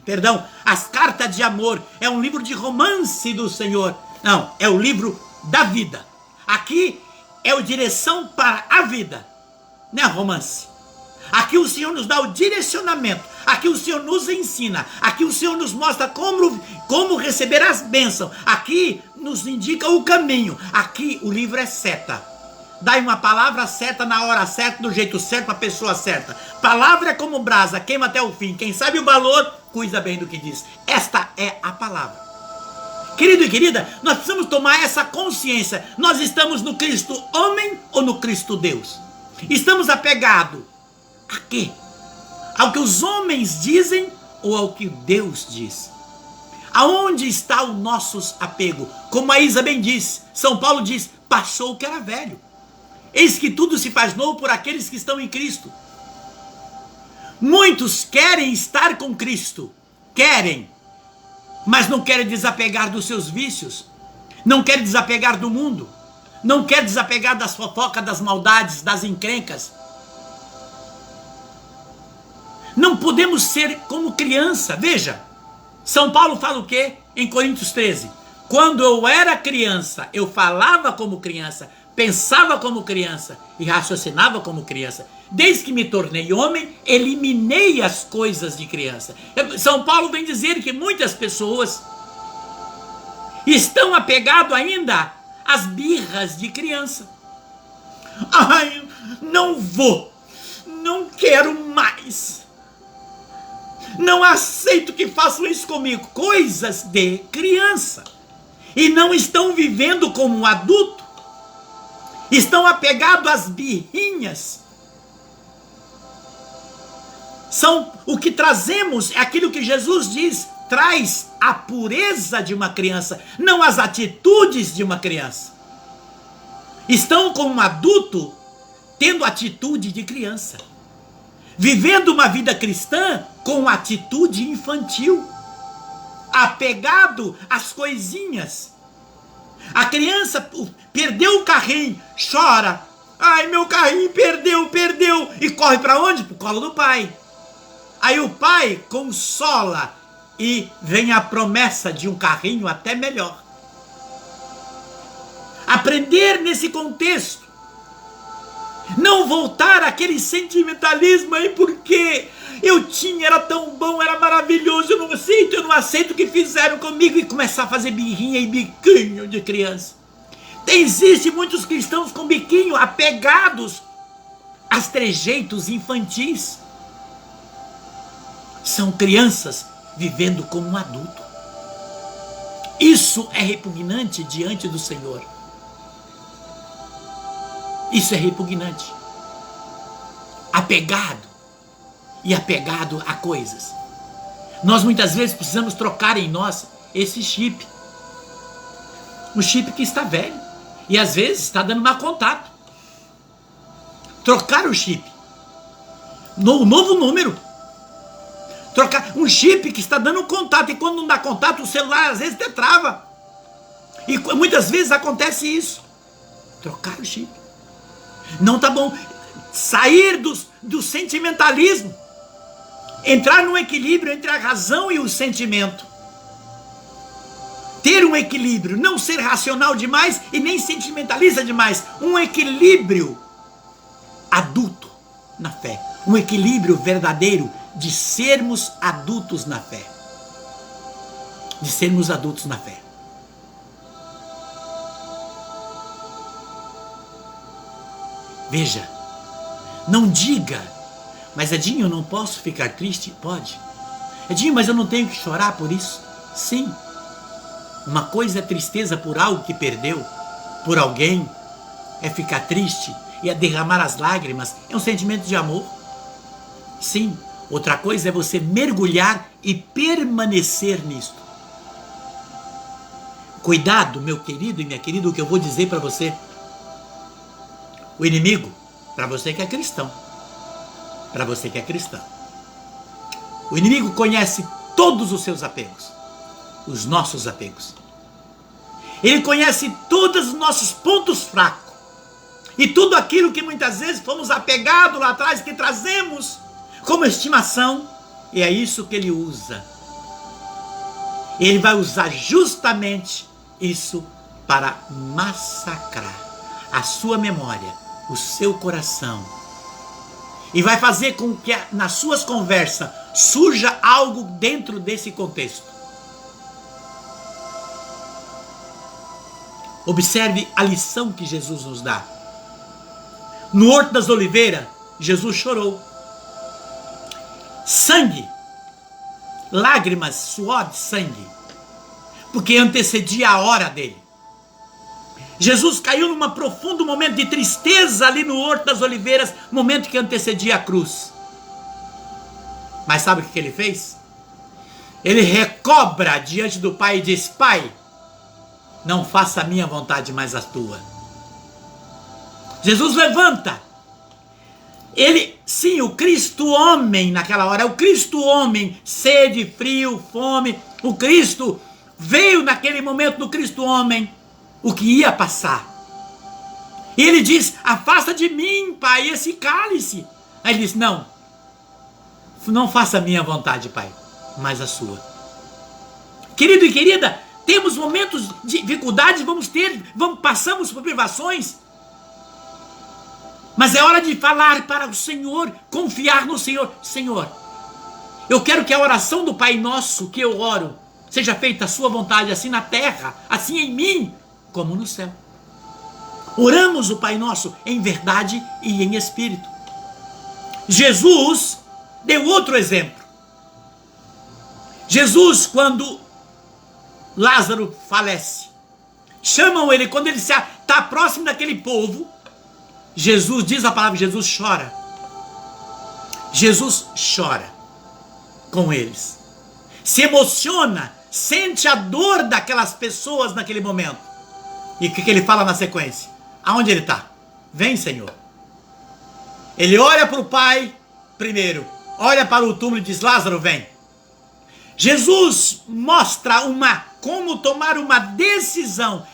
perdão, as cartas de amor, é um livro de romance do Senhor. Não, é o livro da vida. Aqui é a direção para a vida, não é romance. Aqui o Senhor nos dá o direcionamento, aqui o Senhor nos ensina, aqui o Senhor nos mostra como receber as bênçãos, aqui nos indica o caminho, aqui o livro é seta. Dá uma palavra certa na hora certa, do jeito certo, para a pessoa certa. Palavra é como brasa, queima até o fim. Quem sabe o valor, cuida bem do que diz. Esta é a palavra. Querido e querida, nós precisamos tomar essa consciência. Nós estamos no Cristo homem ou no Cristo Deus? Estamos apegados a quê? Ao que os homens dizem ou ao que Deus diz? Aonde está o nosso apego? Como a Isa bem diz, São Paulo diz: passou o que era velho. Eis que tudo se faz novo por aqueles que estão em Cristo. Muitos querem estar com Cristo, querem, mas não querem desapegar dos seus vícios, não querem desapegar do mundo, não querem desapegar das fofocas, das maldades, das encrencas. Não podemos ser como criança. Veja, São Paulo fala o quê? Em Coríntios 13. Quando eu era criança, eu falava como criança, pensava como criança e raciocinava como criança. Desde que me tornei homem, eliminei as coisas de criança. São Paulo vem dizer que muitas pessoas estão apegadas ainda às birras de criança. Ai, não vou, não quero mais. Não aceito que façam isso comigo. Coisas de criança. E não estão vivendo como um adulto. Estão apegados às birrinhas. O que trazemos é aquilo que Jesus diz, traz a pureza de uma criança, não as atitudes de uma criança. Estão como um adulto, tendo atitude de criança. Vivendo uma vida cristã com atitude infantil. Apegado às coisinhas. A criança perdeu o carrinho, chora. Ai, meu carrinho perdeu. E corre para onde? Pro colo do pai. Aí o pai consola e vem a promessa de um carrinho até melhor. Aprender nesse contexto. Não voltar àquele sentimentalismo aí, porque eu tinha, era tão bom, era maravilhoso, eu não aceito o que fizeram comigo, e começar a fazer birrinha e biquinho de criança. Existem muitos cristãos com biquinho apegados aos trejeitos infantis. São crianças vivendo como um adulto. Isso é repugnante diante do Senhor. Isso é repugnante. Apegado a coisas. Nós muitas vezes precisamos trocar em nós esse chip. O chip que está velho. E às vezes está dando mau contato. Trocar o chip. No novo número. Trocar um chip que está dando contato. E quando não dá contato, o celular às vezes até trava. E muitas vezes acontece isso. Trocar o chip. Não tá bom. Sair do sentimentalismo. Entrar num equilíbrio entre a razão e o sentimento. Ter um equilíbrio. Não ser racional demais e nem sentimentalista demais. Um equilíbrio adulto na fé. Um equilíbrio verdadeiro de sermos adultos na fé. De sermos adultos na fé. Veja, não diga, mas Edinho, eu não posso ficar triste? Pode. Edinho, mas eu não tenho que chorar por isso? Sim. Uma coisa é tristeza por algo que perdeu, por alguém, é ficar triste e é derramar as lágrimas, é um sentimento de amor. Sim. Outra coisa é você mergulhar e permanecer nisto. Cuidado, meu querido e minha querida, o que eu vou dizer para você. O inimigo, para você que é cristão, para você que é cristã, o inimigo conhece todos os seus apegos, os nossos apegos. Ele conhece todos os nossos pontos fracos e tudo aquilo que muitas vezes fomos apegados lá atrás, que trazemos como estimação, e é isso que ele usa. Ele vai usar justamente isso para massacrar a sua memória, o seu coração. E vai fazer com que nas suas conversas surja algo dentro desse contexto. Observe a lição que Jesus nos dá. No Horto das Oliveiras, Jesus chorou. Sangue, lágrimas, suor de sangue, porque antecedia a hora dele. Jesus caiu num profundo momento de tristeza ali no Horto das Oliveiras, momento que antecedia a cruz. Mas sabe o que ele fez? Ele recobra diante do Pai e diz: Pai, não faça a minha vontade, mas a tua. Jesus levanta. Ele, sim, o Cristo homem naquela hora, o Cristo homem, sede, frio, fome, o Cristo veio naquele momento do Cristo homem, o que ia passar. E ele diz: afasta de mim, Pai, esse cálice. Aí ele diz: não faça a minha vontade, Pai, mas a sua. Querido e querida, temos momentos de dificuldade, passamos por privações, mas é hora de falar para o Senhor, confiar no Senhor. Senhor, eu quero que a oração do Pai Nosso que eu oro seja feita a sua vontade, assim na terra, assim em mim, como no céu. Oramos o Pai Nosso em verdade e em espírito. Jesus deu outro exemplo. Jesus, quando Lázaro falece, chamam ele, quando ele está próximo daquele povo, Jesus, diz a palavra, Jesus chora. Jesus chora com eles. Se emociona, sente a dor daquelas pessoas naquele momento. E o que ele fala na sequência? Aonde ele está? Vem, Senhor. Ele olha para o Pai primeiro, olha para o túmulo e diz: Lázaro, vem. Jesus mostra como tomar uma decisão.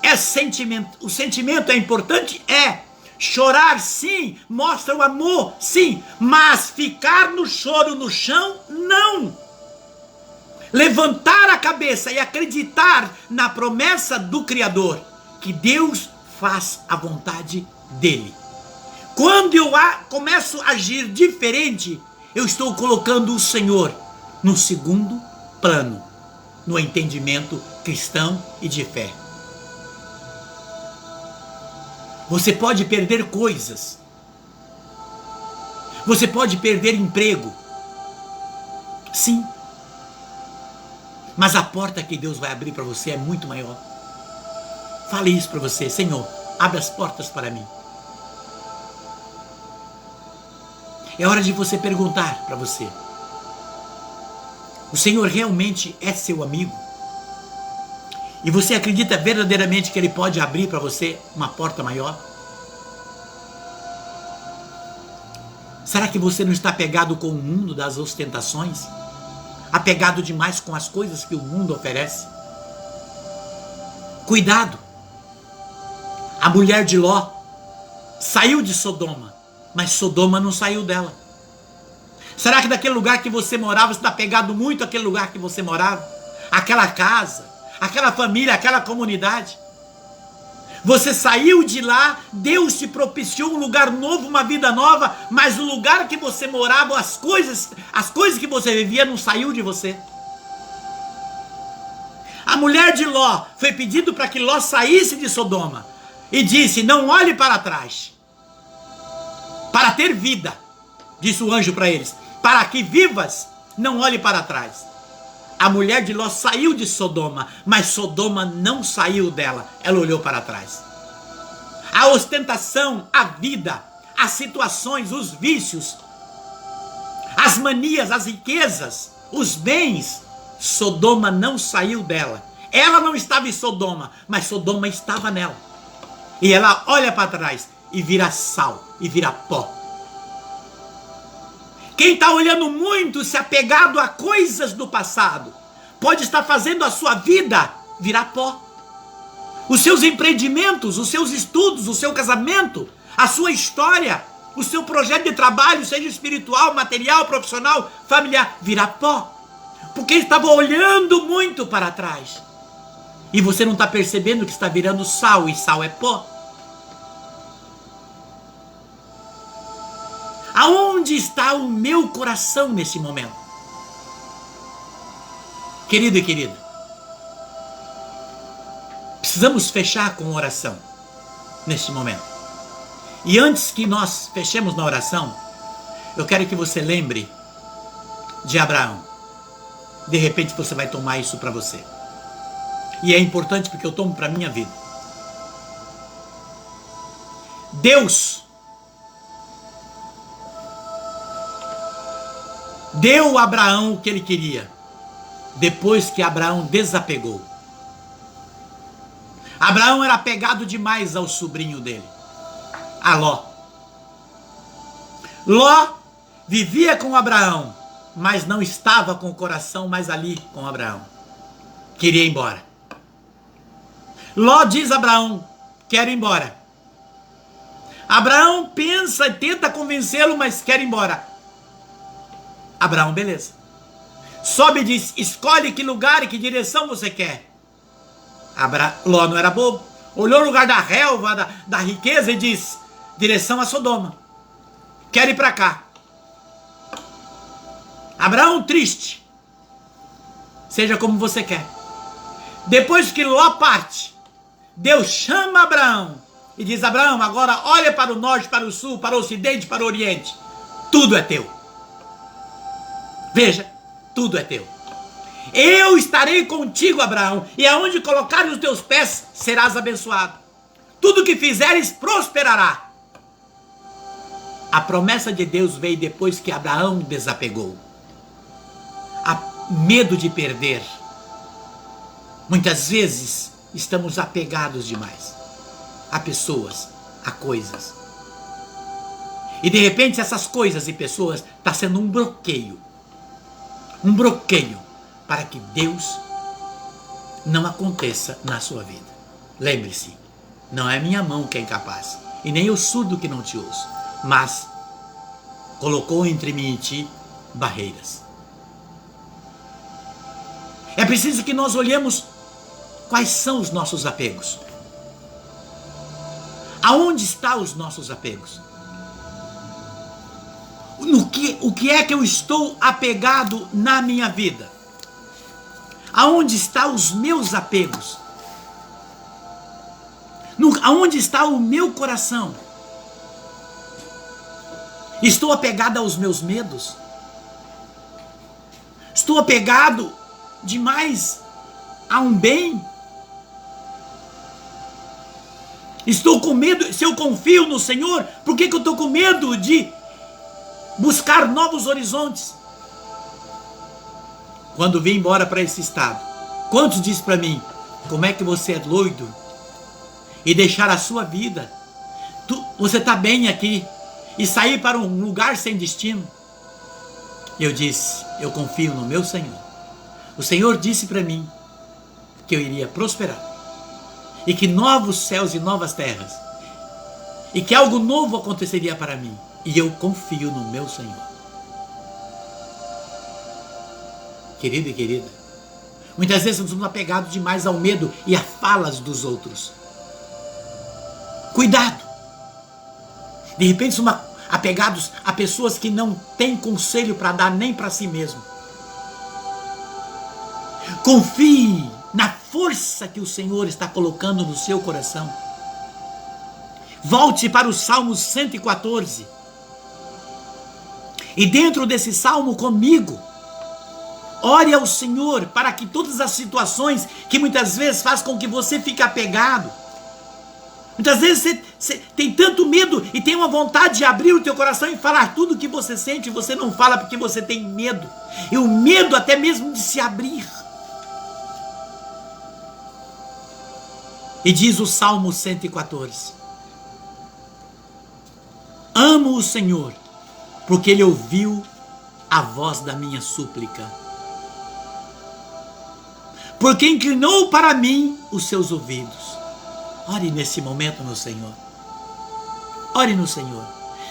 É sentimento. O sentimento é importante? É. Chorar, sim. Mostra o amor, sim. Mas ficar no choro no chão, não. Levantar a cabeça e acreditar na promessa do Criador, que Deus faz a vontade dele. Quando eu começo a agir diferente, eu estou colocando o Senhor no segundo plano, no entendimento cristão e de fé. Você pode perder coisas. Você pode perder emprego. Sim. Mas a porta que Deus vai abrir para você é muito maior. Fale isso para você: Senhor, abre as portas para mim. É hora de você perguntar para você: o Senhor realmente é seu amigo? E você acredita verdadeiramente que Ele pode abrir para você uma porta maior? Será que você não está apegado com o mundo das ostentações? Apegado demais com as coisas que o mundo oferece? Cuidado! A mulher de Ló saiu de Sodoma, mas Sodoma não saiu dela. Será que daquele lugar que você morava, você está apegado muito àquele lugar que você morava? Aquela casa, aquela família, aquela comunidade? Você saiu de lá, Deus te propiciou um lugar novo, uma vida nova, mas o lugar que você morava, as coisas que você vivia não saiu de você. A mulher de Ló, foi pedido para que Ló saísse de Sodoma e disse: não olhe para trás. para ter vida, disse o anjo para eles, para que vivas, não olhe para trás. A mulher de Ló saiu de Sodoma, mas Sodoma não saiu dela, ela olhou para trás. A ostentação, a vida, as situações, os vícios, as manias, as riquezas, os bens, Sodoma não saiu dela. Ela não estava em Sodoma, mas Sodoma estava nela. E ela olha para trás e vira sal, e vira pó. Quem está olhando muito, se apegado a coisas do passado, pode estar fazendo a sua vida virar pó. Os seus empreendimentos, os seus estudos, o seu casamento, a sua história, o seu projeto de trabalho, seja espiritual, material, profissional, familiar, virar pó. Porque estava olhando muito para trás. E você não está percebendo que está virando sal, e sal é pó. Aonde está o meu coração nesse momento? Querido e querida, precisamos fechar com oração neste momento. E antes que nós fechemos na oração, eu quero que você lembre de Abraão. De repente você vai tomar isso para você. E é importante porque eu tomo para a minha vida. Deus deu a Abraão o que ele queria, depois que Abraão desapegou. Abraão era apegado demais ao sobrinho dele, a Ló. Ló vivia com Abraão, mas não estava com o coração mais ali com Abraão. Queria ir embora. Ló diz a Abraão, quero ir embora. Abraão pensa e tenta convencê-lo, mas quer ir embora. Abraão, beleza. Sobe e diz, escolhe que lugar e que direção você quer. Ló não era bobo. Olhou o lugar da relva, da riqueza e diz, direção a Sodoma. Quero ir para cá. Abraão triste. Seja como você quer. Depois que Ló parte, Deus chama Abraão e diz, Abraão, agora olha para o norte, para o sul, para o ocidente, para o oriente. Tudo é teu. Veja, tudo é teu. Eu estarei contigo, Abraão, e aonde colocares os teus pés, serás abençoado. Tudo que fizeres, prosperará. A promessa de Deus veio depois que Abraão desapegou. Medo de perder. Muitas vezes, estamos apegados demais a pessoas, a coisas. E de repente, essas coisas e pessoas estão sendo um bloqueio. Um bloqueio para que Deus não aconteça na sua vida. Lembre-se, não é minha mão que é incapaz, e nem o surdo que não te ouço, mas colocou entre mim e ti barreiras. É preciso que nós olhemos quais são os nossos apegos. Aonde estão os nossos apegos? O que é que eu estou apegado na minha vida? Aonde estão os meus apegos? Aonde está o meu coração? Estou apegado aos meus medos? Estou apegado demais a um bem? Estou com medo, se eu confio no Senhor, por que eu estou com medo de buscar novos horizontes? Quando vim embora para esse estado, quantos diz para mim, como é que você é doido? E deixar a sua vida, você está bem aqui, e sair para um lugar sem destino? Eu disse, eu confio no meu Senhor. O Senhor disse para mim que eu iria prosperar, e que novos céus e novas terras, e que algo novo aconteceria para mim, e eu confio no meu Senhor. Querido e querida, muitas vezes somos apegados demais ao medo e a falas dos outros. Cuidado! De repente somos apegados a pessoas que não têm conselho para dar nem para si mesmo. Confie na força que o Senhor está colocando no seu coração. Volte para o Salmo 114. E dentro desse salmo comigo, ore ao Senhor para que todas as situações que muitas vezes faz com que você fique apegado, muitas vezes você tem tanto medo e tem uma vontade de abrir o teu coração e falar tudo o que você sente, e você não fala porque você tem medo. E o medo até mesmo de se abrir. E diz o Salmo 114: amo o Senhor, porque Ele ouviu a voz da minha súplica, porque inclinou para mim os seus ouvidos. Ore nesse momento no Senhor. Ore no Senhor.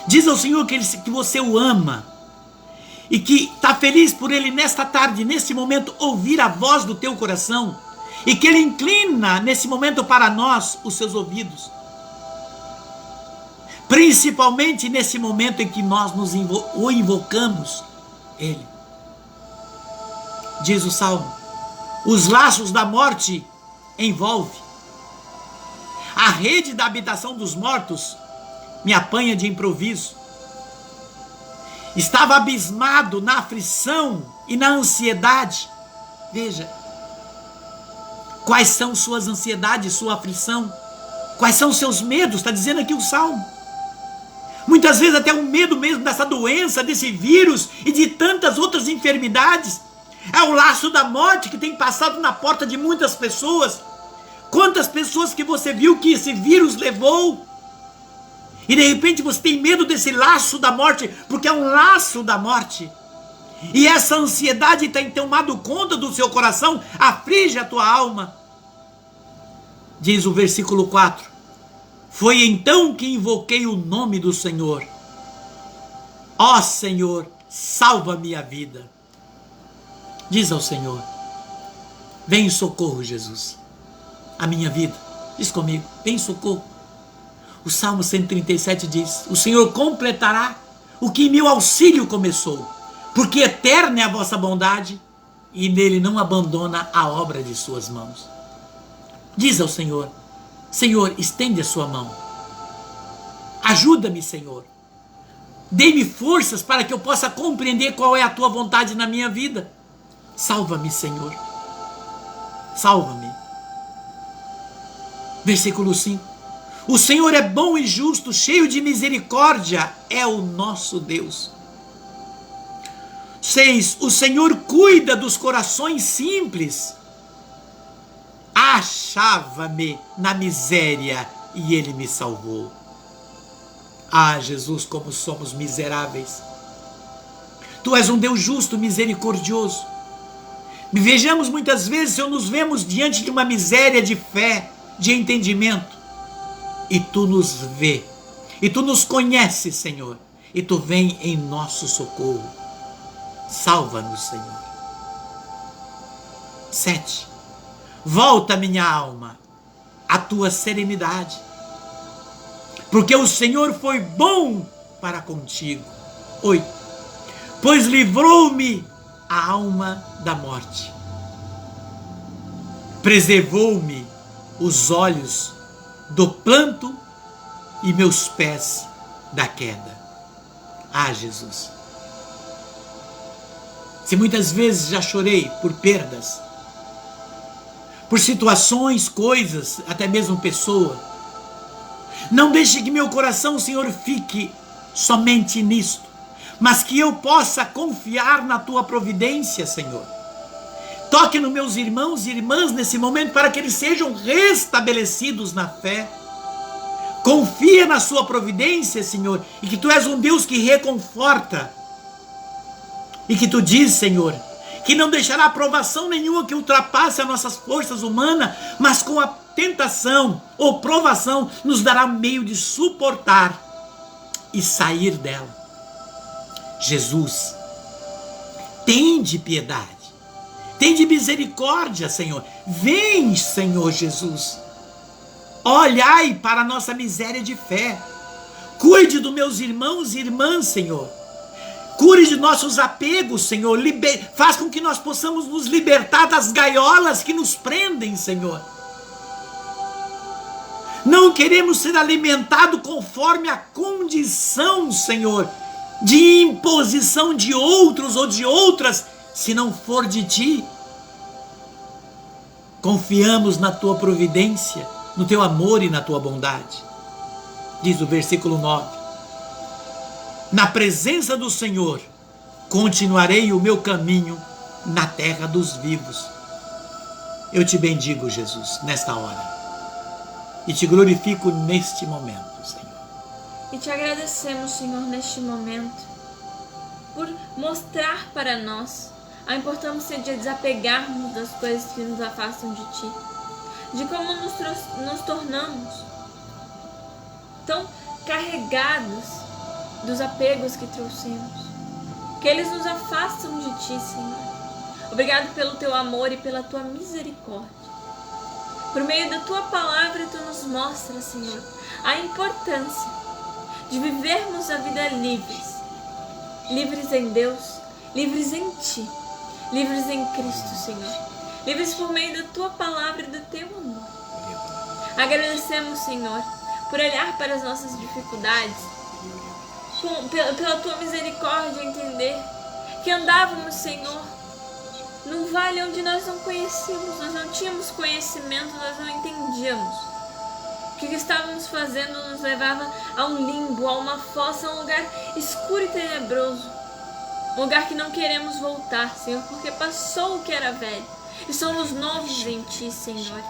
Diz ao Senhor que você o ama e que está feliz por Ele nesta tarde, nesse momento, ouvir a voz do teu coração, e que Ele inclina nesse momento para nós os seus ouvidos, principalmente nesse momento em que nós o invocamos Ele. Diz o Salmo: os laços da morte envolve, a rede da habitação dos mortos me apanha de improviso. Estava abismado na aflição e na ansiedade. Veja, quais são suas ansiedades, sua aflição? Quais são seus medos? Está dizendo aqui o Salmo. Muitas vezes até o medo mesmo dessa doença, desse vírus e de tantas outras enfermidades. É o laço da morte que tem passado na porta de muitas pessoas. Quantas pessoas que você viu que esse vírus levou, e de repente você tem medo desse laço da morte, porque é um laço da morte. E essa ansiedade tem tomado conta do seu coração, aflige a tua alma. Diz o versículo 4: foi então que invoquei o nome do Senhor. Ó Senhor, salva minha vida. Diz ao Senhor: vem em socorro, Jesus, a minha vida. Diz comigo: vem em socorro. O Salmo 137 diz: o Senhor completará o que em meu auxílio começou, porque eterna é a vossa bondade, e nele não abandona a obra de suas mãos. Diz ao Senhor: Senhor, estende a sua mão. Ajuda-me, Senhor. Dê-me forças para que eu possa compreender qual é a tua vontade na minha vida. Salva-me, Senhor. Salva-me. Versículo 5. O Senhor é bom e justo, cheio de misericórdia, é o nosso Deus. 6. O Senhor cuida dos corações simples. Achava-me na miséria e Ele me salvou. Ah, Jesus, como somos miseráveis. Tu és um Deus justo, misericordioso. Vejamos muitas vezes, Senhor, nos vemos diante de uma miséria de fé, de entendimento. E Tu nos vê, e Tu nos conheces, Senhor, e Tu vem em nosso socorro. Salva-nos, Senhor. 7. Volta, minha alma, à tua serenidade, porque o Senhor foi bom para contigo. 8. Pois livrou-me a alma da morte, preservou-me os olhos do planto e meus pés da queda. Ah, Jesus, se muitas vezes já chorei por perdas, por situações, coisas, até mesmo pessoa, não deixe que meu coração, Senhor, fique somente nisto, mas que eu possa confiar na Tua providência, Senhor. Toque nos meus irmãos e irmãs nesse momento para que eles sejam restabelecidos na fé. Confia na sua providência, Senhor, e que Tu és um Deus que reconforta. E que Tu diz, Senhor, que não deixará provação nenhuma que ultrapasse as nossas forças humanas, mas com a tentação ou provação nos dará meio de suportar e sair dela. Jesus, tende piedade. Tende misericórdia, Senhor. Vem, Senhor Jesus. Olhai para a nossa miséria de fé. Cuide dos meus irmãos e irmãs, Senhor. Cure de nossos apegos, Senhor. Faz com que nós possamos nos libertar das gaiolas que nos prendem, Senhor. Não queremos ser alimentados conforme a condição, Senhor, de imposição de outros ou de outras, se não for de ti. Confiamos na tua providência, no teu amor e na tua bondade. Diz o versículo 9: na presença do Senhor continuarei o meu caminho na terra dos vivos. Eu te bendigo, Jesus, nesta hora, e te glorifico neste momento, Senhor. E te agradecemos, Senhor, neste momento, por mostrar para nós a importância de desapegarmos das coisas que nos afastam de Ti, de como nos tornamos tão carregados dos apegos que trouxemos, que eles nos afastam de Ti, Senhor. Obrigado pelo Teu amor e pela Tua misericórdia. Por meio da Tua palavra, Tu nos mostra, Senhor, a importância de vivermos a vida livres. Livres em Deus, livres em Ti, livres em Cristo, Senhor. Livres por meio da Tua palavra e do Teu amor. Agradecemos, Senhor, por olhar para as nossas dificuldades, pela Tua misericórdia, entender que andávamos, Senhor, num vale onde nós não conhecíamos, nós não tínhamos conhecimento, nós não entendíamos. O que estávamos fazendo nos levava a um limbo, a uma fossa, a um lugar escuro e tenebroso. Um lugar que não queremos voltar, Senhor, porque passou o que era velho e somos novos em Ti, Senhor.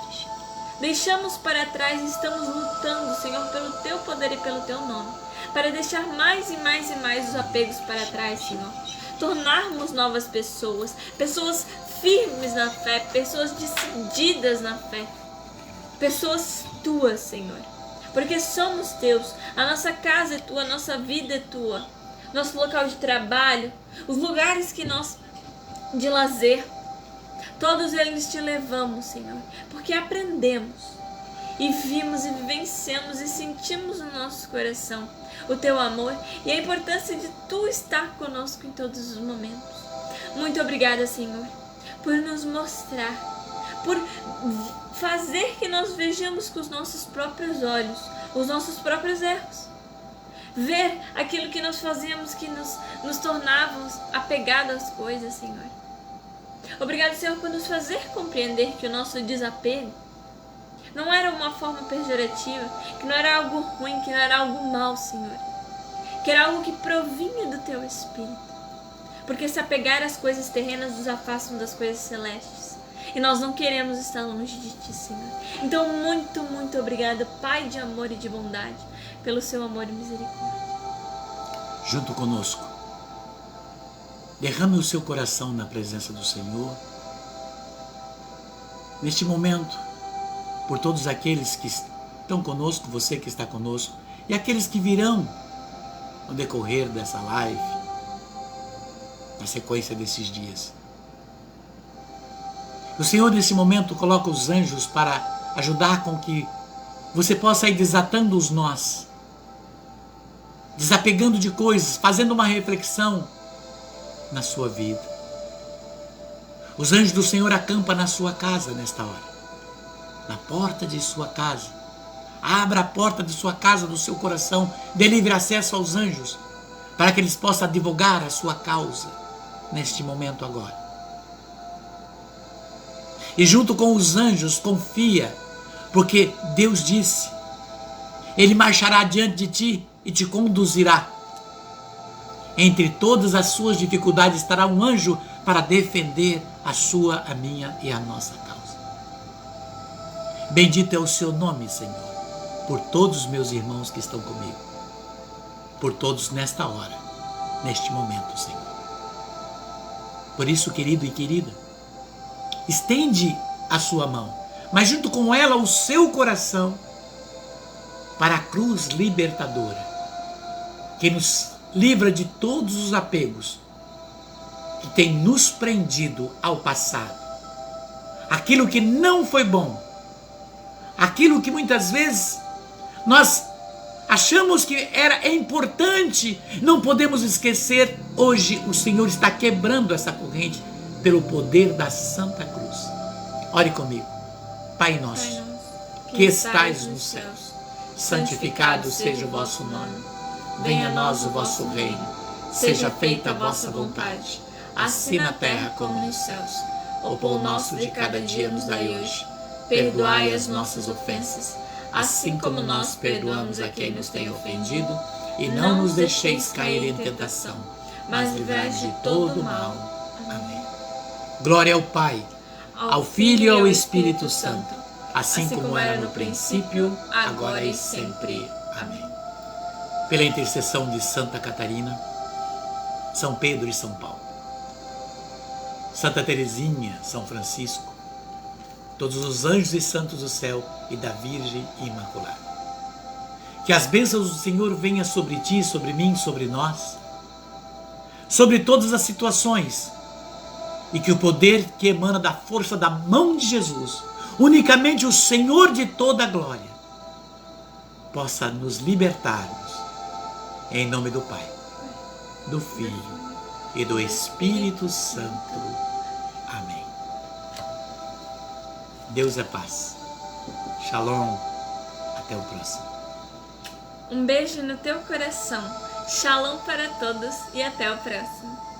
Deixamos para trás e estamos lutando, Senhor, pelo Teu poder e pelo Teu nome, para deixar mais e mais e mais os apegos para trás, Senhor. Tornarmos novas pessoas, pessoas firmes na fé, pessoas decididas na fé, pessoas Tuas, Senhor, porque somos Teus, a nossa casa é Tua, a nossa vida é Tua, nosso local de trabalho, os lugares que nós de lazer, todos eles Te levamos, Senhor, porque aprendemos e vimos e vivenciamos e sentimos no nosso coração o Teu amor e a importância de Tu estar conosco em todos os momentos. Muito obrigada, Senhor, por nos mostrar, por fazer que nós vejamos com os nossos próprios olhos os nossos próprios erros. Ver aquilo que nós fazíamos que nos tornávamos apegados às coisas, Senhor. Obrigado, Senhor, por nos fazer compreender que o nosso desapego não era uma forma pejorativa, que não era algo ruim, que não era algo mau, Senhor, que era algo que provinha do Teu Espírito. Porque se apegar às coisas terrenas nos afastam das coisas celestes. E nós não queremos estar longe de Ti, Senhor. Então, muito, muito obrigada, Pai de amor e de bondade, pelo Seu amor e misericórdia. Junto conosco, derrame o seu coração na presença do Senhor. Neste momento, por todos aqueles que estão conosco, você que está conosco, e aqueles que virão no decorrer dessa live, na sequência desses dias. O Senhor, nesse momento, coloca os anjos para ajudar com que você possa ir desatando os nós, desapegando de coisas, fazendo uma reflexão na sua vida. Os anjos do Senhor acampam na sua casa nesta hora, na porta de sua casa. Abra a porta de sua casa, do seu coração, dê livre acesso aos anjos, para que eles possam advogar a sua causa neste momento agora. E junto com os anjos, confia, porque Deus disse, Ele marchará diante de ti e te conduzirá. Entre todas as suas dificuldades estará um anjo para defender a sua, a minha e a nossa causa. Bendito é o seu nome, Senhor, por todos os meus irmãos que estão comigo, por todos nesta hora, neste momento, Senhor. Por isso, querido e querida, estende a sua mão, mas junto com ela o seu coração, para a cruz libertadora, que nos livra de todos os apegos que tem nos prendido ao passado. Aquilo que não foi bom, aquilo que muitas vezes nós achamos que é importante, não podemos esquecer. Hoje o Senhor está quebrando essa corrente pelo poder da Santa Cruz. Ore comigo. Pai nosso, que estais nos céus, santificado seja o vosso nome. Venha a nós o vosso reino. seja feita a vossa vontade, assim na terra como nos céus. O pão nosso de cada dia nos dai hoje. Perdoai as nossas ofensas, assim como nós perdoamos a quem nos tem ofendido, e não nos deixeis cair em tentação, mas livrai-nos de todo mal. Amém. Glória ao Pai, ao Filho e ao Espírito Santo, assim como era no princípio, agora e sempre. Amém. Pela intercessão de Santa Catarina, São Pedro e São Paulo, Santa Teresinha, São Francisco, todos os anjos e santos do céu e da Virgem Imaculada. Que as bênçãos do Senhor venham sobre ti, sobre mim, sobre nós, sobre todas as situações, e que o poder que emana da força da mão de Jesus, unicamente o Senhor de toda a glória, possa nos libertar-nos, em nome do Pai, do Filho e do Espírito Santo. Amém. Deus é paz. Shalom. Até o próximo. Um beijo no teu coração. Shalom para todos e até o próximo.